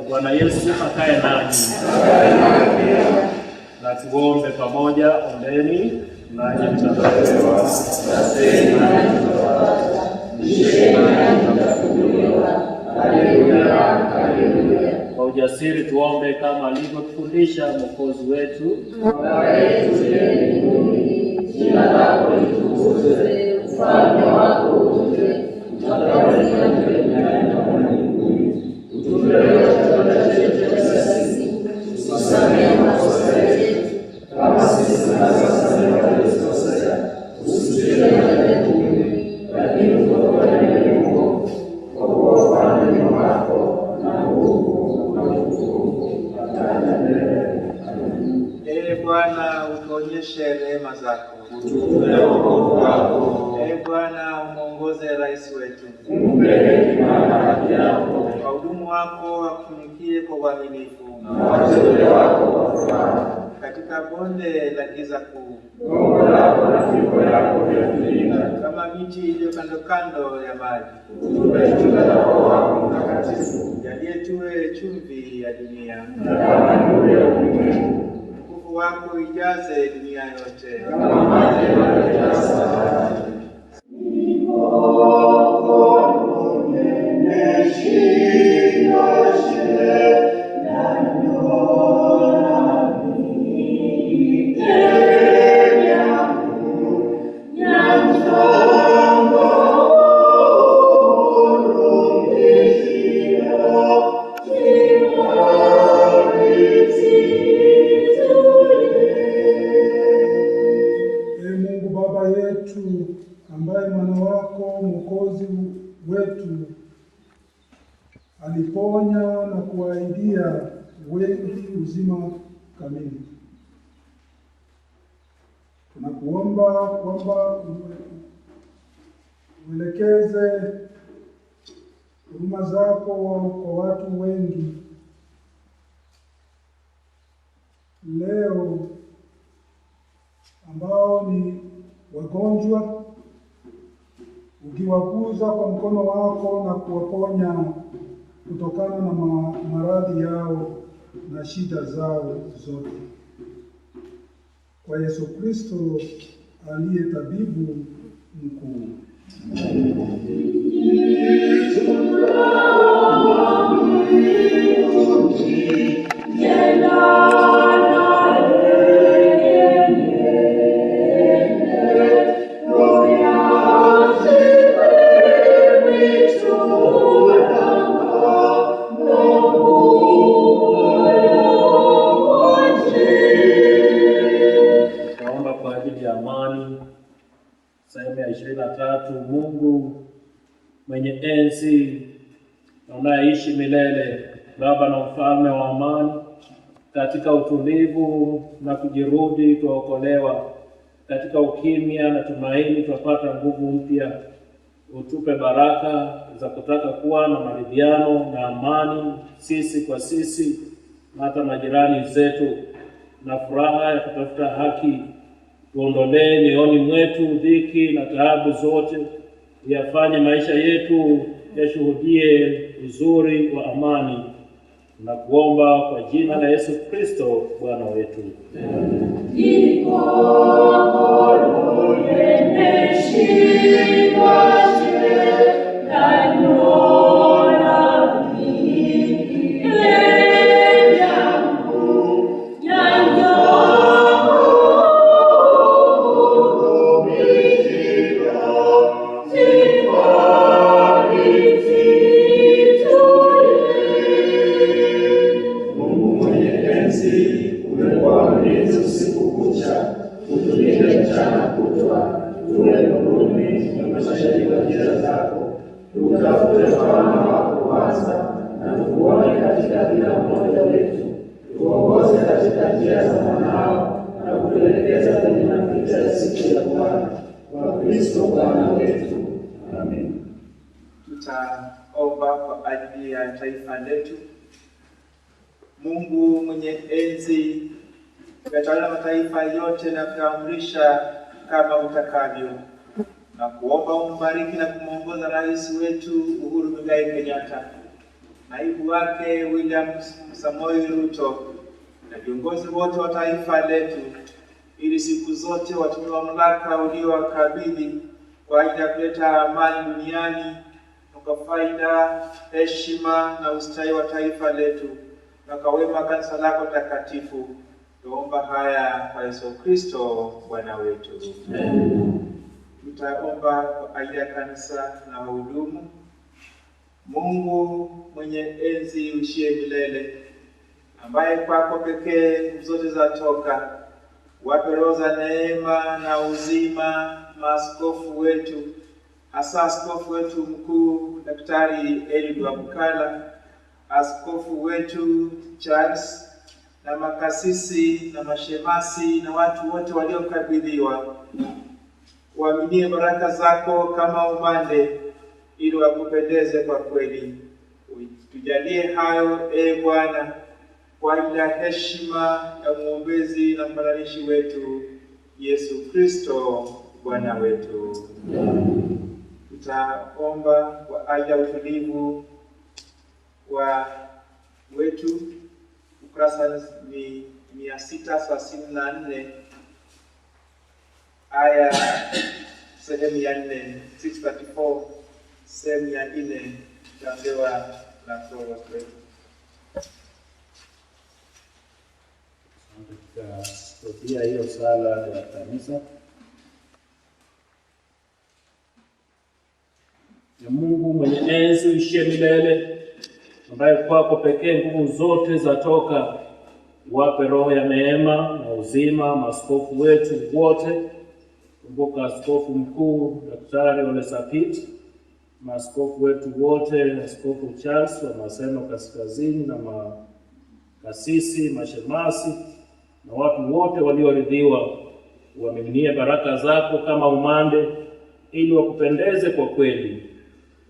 Bwana Yesu akae nanyi. Na tuombe pamoja. Ombeni nanyi mtapewa. Kwa ujasiri tuombe kama alivyotufundisha Mwokozi wetu. Baba yetu uliye mbinguni, jina lako litukuzwe, ufalme wako uje, utakalo duniani kama mbinguni. Utupe leo chakula chetu cha siku, utusamehe makosa yetu kama sisi tunavyosamehe waliotukosea, usitutie majaribuni, lakini utuokoe na mwovu, kwa kuwa ufalme ni wako na nguvu na utukufu hata milele. Ee Bwana, utuonyeshe rehema zako. Utupe wokovu wako. Ee Bwana, umuongoze rais wetu. Umpe hekima na haki yako. Wahudumu wako wakufunikie kwa uaminifu. Na wateule wako kwa furaha. Katika bonde la giza kuu, gongo lako na fimbo yako vyatulinda. kama miti iliyo kando kando ya maji. Utupe tunda la Roho wako Mtakatifu. Jalie tuwe chumvi ya dunia. Na kama nuru ya ulimwengu. Nguvu wako ijaze dunia yote. Kama maji yanavyojaza bahari. ambaye mwana wako Mwokozi wetu aliponya na kuwaidia wengi uzima kamili. Tunakuomba kwamba uelekeze huruma zako kwa watu wengi leo ambao ni wagonjwa, ukiwaguza kwa mkono wako na kuwaponya kutokana na maradhi yao na shida zao zote. Kwa Yesu Kristo aliye tabibu mkuu. Sehemu ya 23. Mungu mwenye enzi na unayeishi milele, Baba na mfalme wa amani, katika utulivu na kujirudi tuokolewa, katika ukimya na tumaini tupata nguvu mpya. Utupe baraka za kutaka kuwa na maridhiano na amani sisi kwa sisi na hata majirani zetu, na furaha ya kutafuta haki. Tuondolee mioyoni mwetu dhiki na taabu zote, yafanye maisha yetu yashuhudie uzuri wa amani na kuomba kwa jina la Yesu Kristo Bwana wetu. Tutaomba kwa ajili ya taifa letu. Mungu mwenye enzi, umetawala mataifa yote na kuamrisha kama utakavyo, na kuomba umbariki na kumwongoza rais wetu Uhuru Muigai Kenyatta, naibu wake William Samoei Ruto na viongozi wote wa taifa letu, ili siku zote watumie mamlaka uliowakabidhi kwa ajili ya kuleta amani duniani kwa faida, heshima na ustawi wa taifa letu na kwa wema kanisa lako takatifu. Tuomba haya kwa Yesu Kristo Bwana wetu. Tutaomba kwa ajili ya kanisa na wahudumu. Mungu mwenye enzi uishie milele, ambaye kwako pekee zote zatoka, wape roho za neema na uzima maaskofu wetu, hasa askofu wetu mkuu Daktari Eliud Wabukala, askofu wetu Charles, na makasisi na mashemasi na watu wote waliokabidhiwa. Waaminie baraka zako kama umande, ili wakupendeze kwa kweli. Tujalie hayo Bwana, kwa ajili ya heshima ya mwombezi na mpatanishi wetu Yesu Kristo Bwana wetu. Tutaomba kwa ajili ya utulivu wa wetu. Ukurasa ni 634 aya sehemu ya 4, 634 sehemu ya 4, tutaambiwa na Flora kwetu. Katika hiyo sala ya kanisa ya Mungu mwenye enzi uishie milele, ambaye kwako pekee nguvu zote zatoka, wape roho ya neema na uzima maaskofu wetu wote. Kumbuka askofu mkuu Daktari Ole Sapit, maaskofu wetu wote, askofu Charles wa Maseno Kaskazini na makasisi, mashemasi na watu wote walioridhiwa. Uamiminie baraka zako kama umande, ili wakupendeze kwa kweli.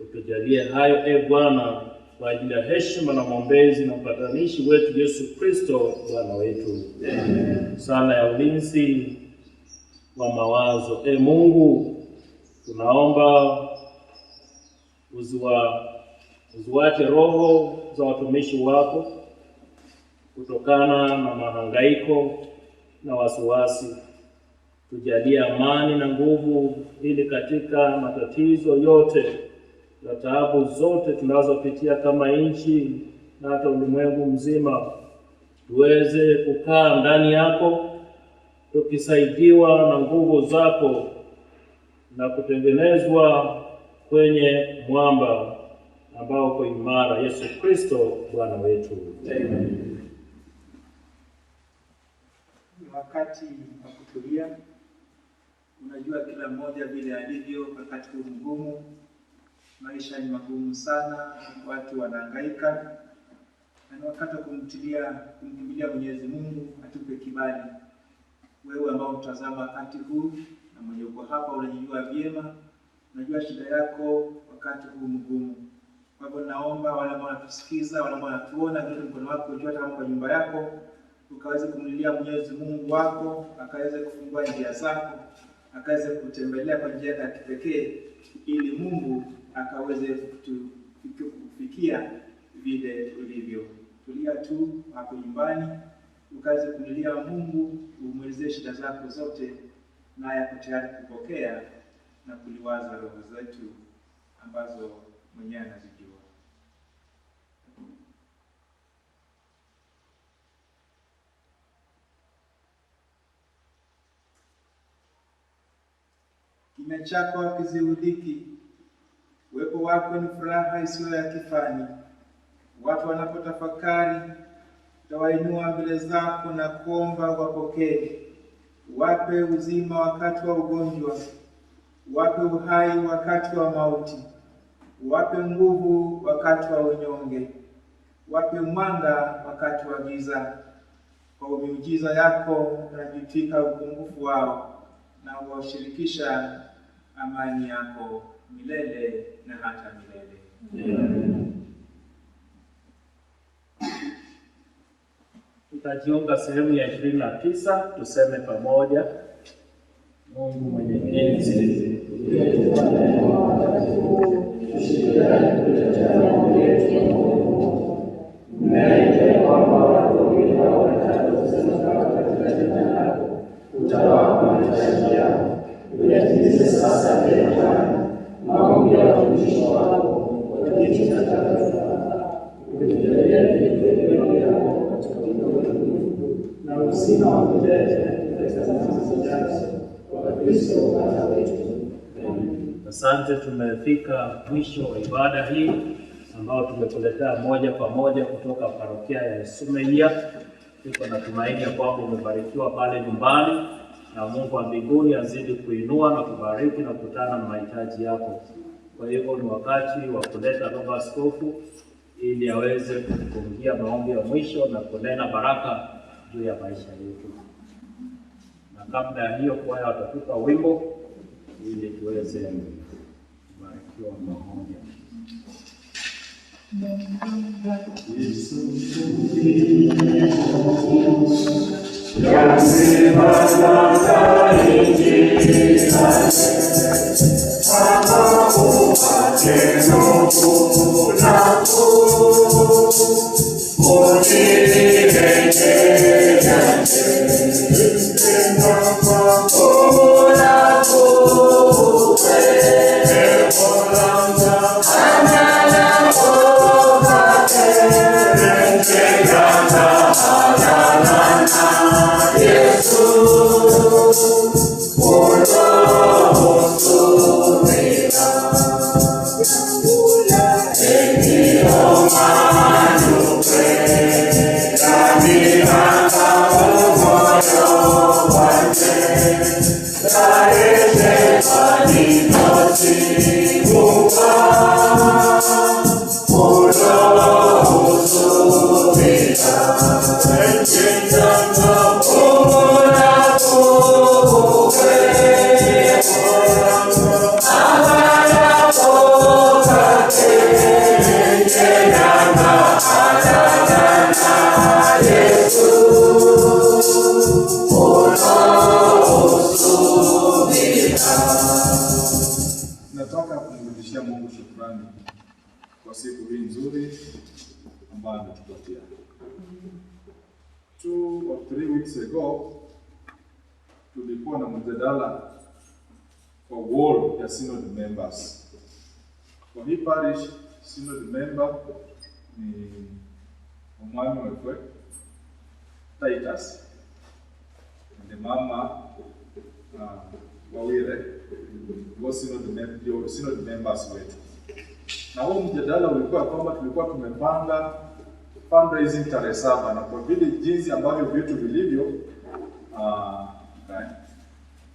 Utujalie hayo Bwana, kwa ajili ya heshima na mwombezi na mpatanishi wetu Yesu Kristo Bwana wetu. Amen. Sala ya ulinzi wa mawazo. Mungu, tunaomba uziwache roho za watumishi wako kutokana na mahangaiko na wasiwasi. Tujalie amani na nguvu, ili katika matatizo yote na taabu zote tunazopitia kama nchi na hata ulimwengu mzima, tuweze kukaa ndani yako, tukisaidiwa na nguvu zako na kutengenezwa kwenye mwamba ambao uko imara, Yesu Kristo Bwana wetu. Amen. Wakati wa kutulia. Unajua kila mmoja vile alivyo wakati huu mgumu. Maisha ni magumu sana, watu wanahangaika. Na ni wakati wa kumkimbilia Mwenyezi Mungu atupe kibali. Wewe ambao mtazama wakati huu na mwenye uko hapa unajua vyema, unajua shida yako wakati huu mgumu. Kwa hivyo naomba wale ambao wanatusikiza, wale ambao wanatuona, ndio mkono wako ujue kama kwa nyumba yako, ukaweze kumlilia Mwenyezi Mungu wako, akaweze kufungua njia zako, akaweze kutembelea kwa njia ya kipekee, ili Mungu akaweze kukutumikia vile ulivyo. Tulia tu hapo nyumbani, ukaze kumlilia Mungu, umwelezee shida zako zote, naye ako tayari kupokea na kuliwaza roho zetu ambazo mwenyewe anazijua. Kimya chako hakiziudhiki, uwepo wako ni furaha isiyo ya kifani. Watu wanapotafakari, utawainua mbele zako na kuomba wapokee. Wape uzima wakati wa ugonjwa, wape uhai wakati wa mauti, wape nguvu wakati wa unyonge, wape mwanga wakati wa giza. Kwa miujiza yako unajitwika upungufu wao na uwashirikisha amani yako milele na hata milele. Amen. Tutajiunga sehemu ya 29, tuseme pamoja. Mungu mwenye enzi, na uzima wa milele kwa Kristo Bwana wetu. Asante, tumefika mwisho wa ibada hii ambao tumekuletea moja kwa moja kutoka parokia ya Isumeia. Tuko na tumaini ya kwamba umebarikiwa pale nyumbani, na Mungu wa mbinguni azidi kuinua na kubariki na kukutana na mahitaji yako. Kwa hivyo ni wakati wa kuleta baba askofu ili aweze kufungia maombi ya mwisho na kunena baraka juu ya maisha yetu. Na kabla ya hiyo, kwaya watatupa wimbo ili tuweze kubarikiwa pamoja. Nataka kumrudishia Mungu shukrani kwa siku hii nzuri ambayo ametupatia. 2 or 3 weeks ago tulikuwa na mjadala kwa wall ya synod members. Kwa hii parish, synod member ni Omwami Wekwe Titus ni mama Wawire wa synod members wetu. Na huo mjadala ulikuwa kwamba tulikuwa tumepanga fundraising tarehe 7, na kwa vile jinsi ambavyo vitu vilivyo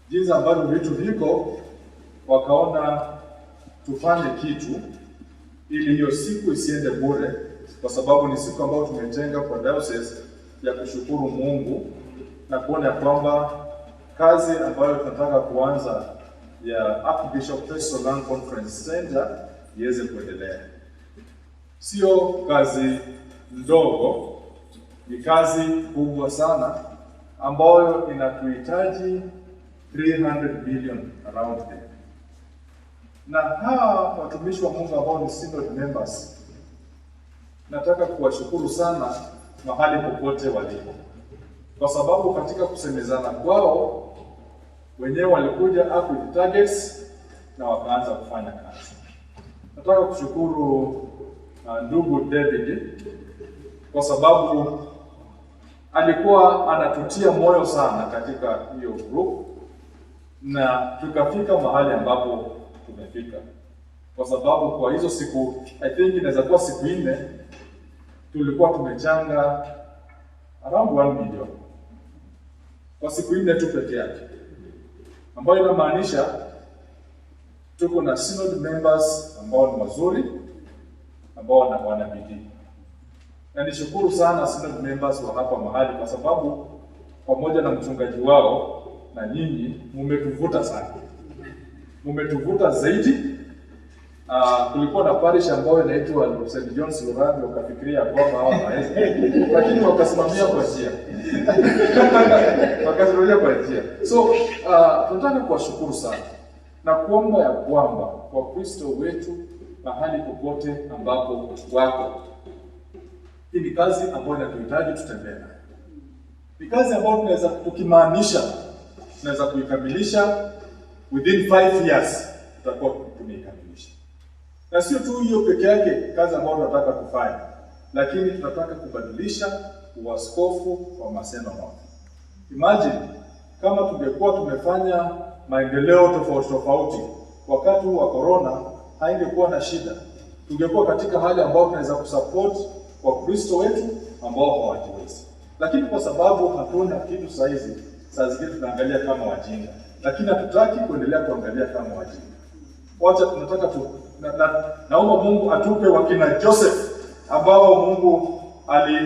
jinsi ambavyo vitu viko, wakaona tufanye kitu ili hiyo siku isiende bure, kwa sababu ni siku ambayo tumetenga kwa diocese ya kushukuru Mungu na kuona kwamba kazi ambayo tunataka kuanza ya Archbishop Festo Lang Conference Center iweze kuendelea. Sio kazi ndogo, ni kazi kubwa sana ambayo inatuhitaji 300 million around there. Na hawa watumishi wa Mungu ambao ni synod members nataka kuwashukuru sana mahali popote walipo, kwa sababu katika kusemezana kwao wenyewe walikuja up with targets na wakaanza kufanya kazi. Nataka kushukuru ndugu David kwa sababu alikuwa anatutia moyo sana katika hiyo group na tukafika mahali ambapo tumefika, kwa sababu kwa hizo siku, I think inaweza kuwa siku 4, tulikuwa tumechanga around 1 million kwa siku 4 tu peke yake, ambayo inamaanisha tuko na synod members ambao ni wazuri, ambao wana bidii. Na nishukuru sana synod members wa hapa mahali, kwa sababu pamoja na mchungaji wao na nyinyi mumetuvuta sana, mumetuvuta zaidi. Kulikuwa na parish ambayo inaitwa St. John's Lurambi, wakafikiria kwamba hao hawawezi, lakini wakasimamia kwa njia wakasimamia kwa njia. So tunataka kuwashukuru sana na kuomba ya kwamba kwa Kristo wetu mahali popote ambapo wako, hii ni kazi ambayo inatuhitaji tutembee nayo. Ni kazi ambayo tunaweza tukimaanisha tunaweza kuikamilisha within 5 years, tutakuwa tumeikamilisha. Na sio tu hiyo peke yake kazi ambayo tunataka kufanya, lakini tunataka kubadilisha uaskofu wa Maseno North. Imagine kama tungekuwa tumefanya maendeleo tofauti wakati wa corona, haingekuwa na shida. Tungekuwa katika hali ambayo tunaweza kusupport Wakristo wetu ambao hawajiwezi. Lakini kwa sababu hatuna kitu saizi, saa zingine tunaangalia kama wajinga, lakini hatutaki kuendelea kuangalia kama wajinga. Wacha tunataka naomba Mungu atupe wakina Joseph ambao Mungu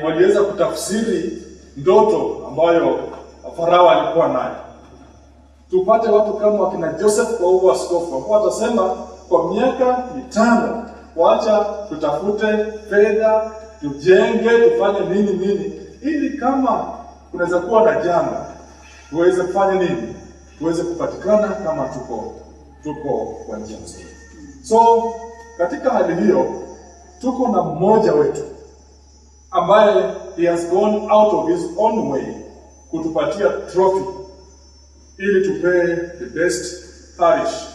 waliweza kutafsiri ndoto ambayo Farao alikuwa nayo. Tupate watu kama wakina Joseph kwa huo askofu, ambao watasema kwa miaka 5 wacha tutafute fedha, tujenge, tufanye nini, ili kama kunaweza kuwa na janga tuweze kufanya nini, tuweze kupatikana kama tuko kwa njia nzuri. So katika hali hiyo tuko na mmoja wetu ambaye he has gone out of his own way kutupatia trophy ili tupee the best parish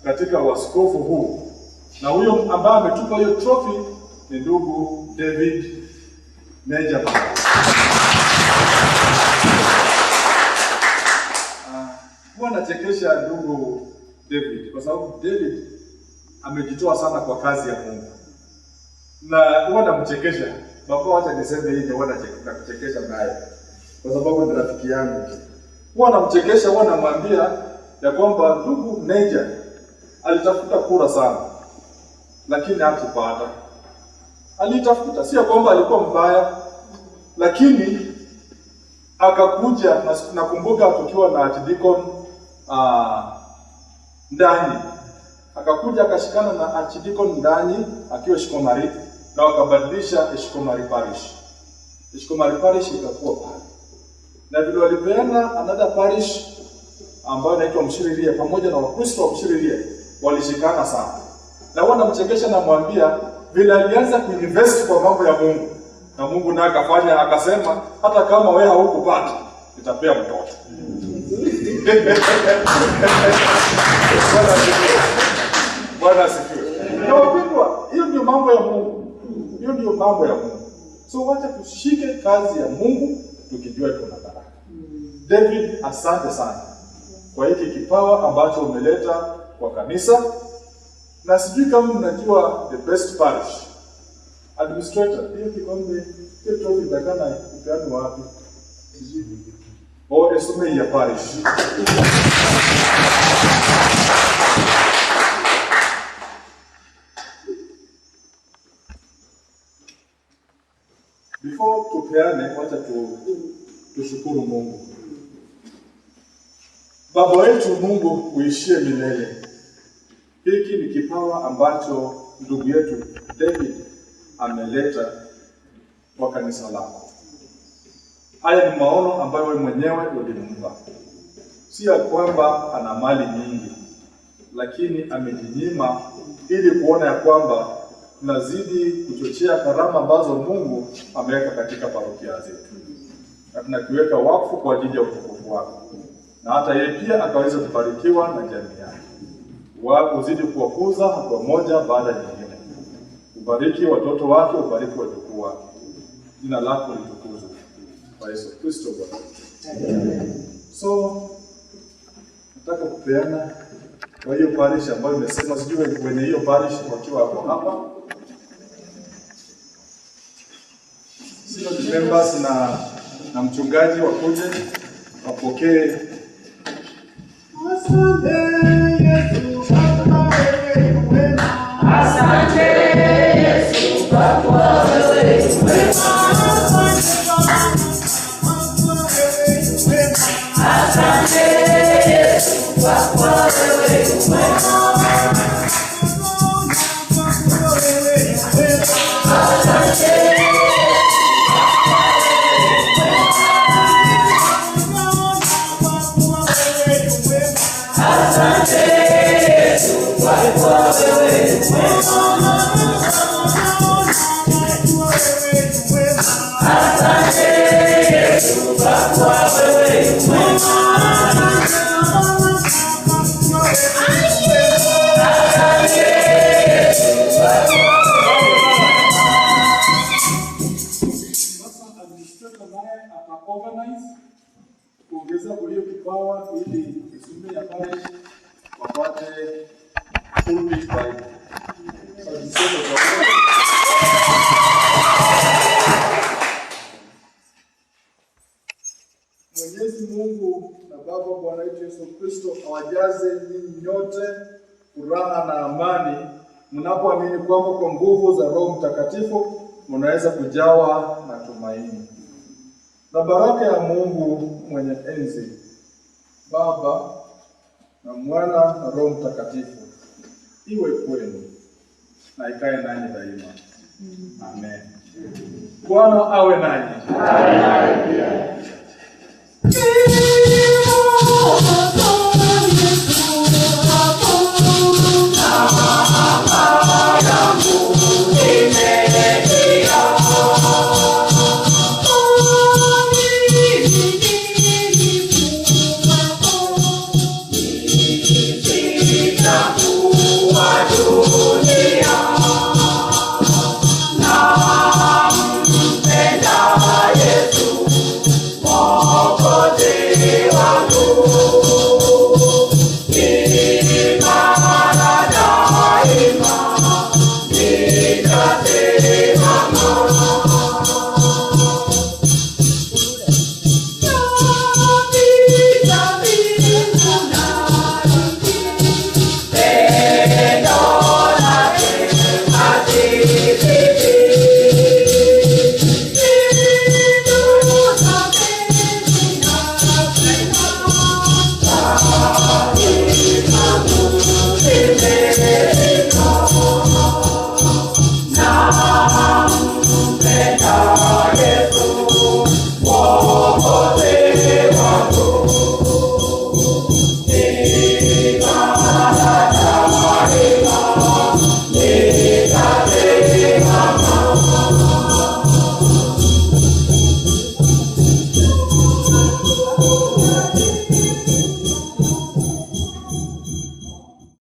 katika waskofu huu, na huyo ambaye ametupa hiyo trophy ni ndugu David Meja. Huwa nachekesha ndugu David kwa sababu David amejitoa sana kwa kazi ya Mungu, na huwa namchekesha. Baba, wacha niseme hii, huwa nakuchekesha naye kwa sababu ni rafiki yangu. Huwa namchekesha, huwa namwambia ya kwamba ndugu Meja alitafuta kura sana, lakini hakupata. Alitafuta, sio kwamba alikuwa mbaya, lakini akakuja. Nakumbuka tukiwa na Archdeacon ndani, akakuja akashikana na Archdeacon ndani akiwa Shikomari, na wakabadilisha Shikomari parish. Shikomari parish ikakuwa pale, na vile walipeana another parish ambayo inaitwa Mshiriria, pamoja na Wakristo wa Mshiriria walishikana sana. Na wanamchekesha na mwambia vile alianza kuinvest kwa mambo ya Mungu, na Mungu naye akafanya, akasema hata kama wewe haukupata nitapea mtoto. Bwana asifiwe. Na wapendwa, hiyo ndio mambo ya Mungu. Hiyo ndio mambo ya Mungu. So wacha tushike kazi ya Mungu tukijua tuna baraka. David, asante sana kwa hiki kipawa ambacho umeleta kwa kanisa. Na sijui kama mnajua the best parish administrator, hiyo kikombe, hiyo trophy ndakana ipeane wapi? O esome ya parish. Before tupeane, wacha tushukuru Mungu. Baba wetu Mungu uishie milele. Hiki ni kipawa ambacho ndugu yetu David ameleta kwa kanisa lako. Haya ni maono ambayo wewe mwenyewe ulimpa. Si ya kwamba ana mali nyingi, lakini amejinyima ili kuona ya kwamba tunazidi kuchochea karama ambazo Mungu ameweka katika parokia zetu, na tunakiweka wakfu kwa ajili ya utukufu wake, na hata yeye pia akaweza kubarikiwa na jamii yake. Uzidi kuwakuza hatua moja baada ya nyingine. Ubariki watoto wake, ubariki wajukuu wake. Jina lako litukuzwe kwa Yesu Kristo Bwana. So nataka kupeana kwa hiyo parish ambayo imesema, sijui wenye hiyo parish wakiwa hapo hapa, synod members na mchungaji wakuje wapokee. Asante Yesu Baba, wewe ni mwema. Asante Yesu Baba, wewe ni mwema. Asante Yesu Baba, wewe ni mwema. Kuongeza kulio kipawa ili isume ya parish wapate full pitch Bible. Mwenyezi Mungu na Baba Bwana wetu Yesu Kristo awajaze nyinyi nyote furaha na amani mnapoamini kwamba kwa nguvu za Roho Mtakatifu mnaweza kujawa na tumaini. Na baraka ya Mungu mwenye enzi, Baba na Mwana na Roho Mtakatifu iwe kwenu na ikae nanyi daima. Amen. Bwana awe nanyi.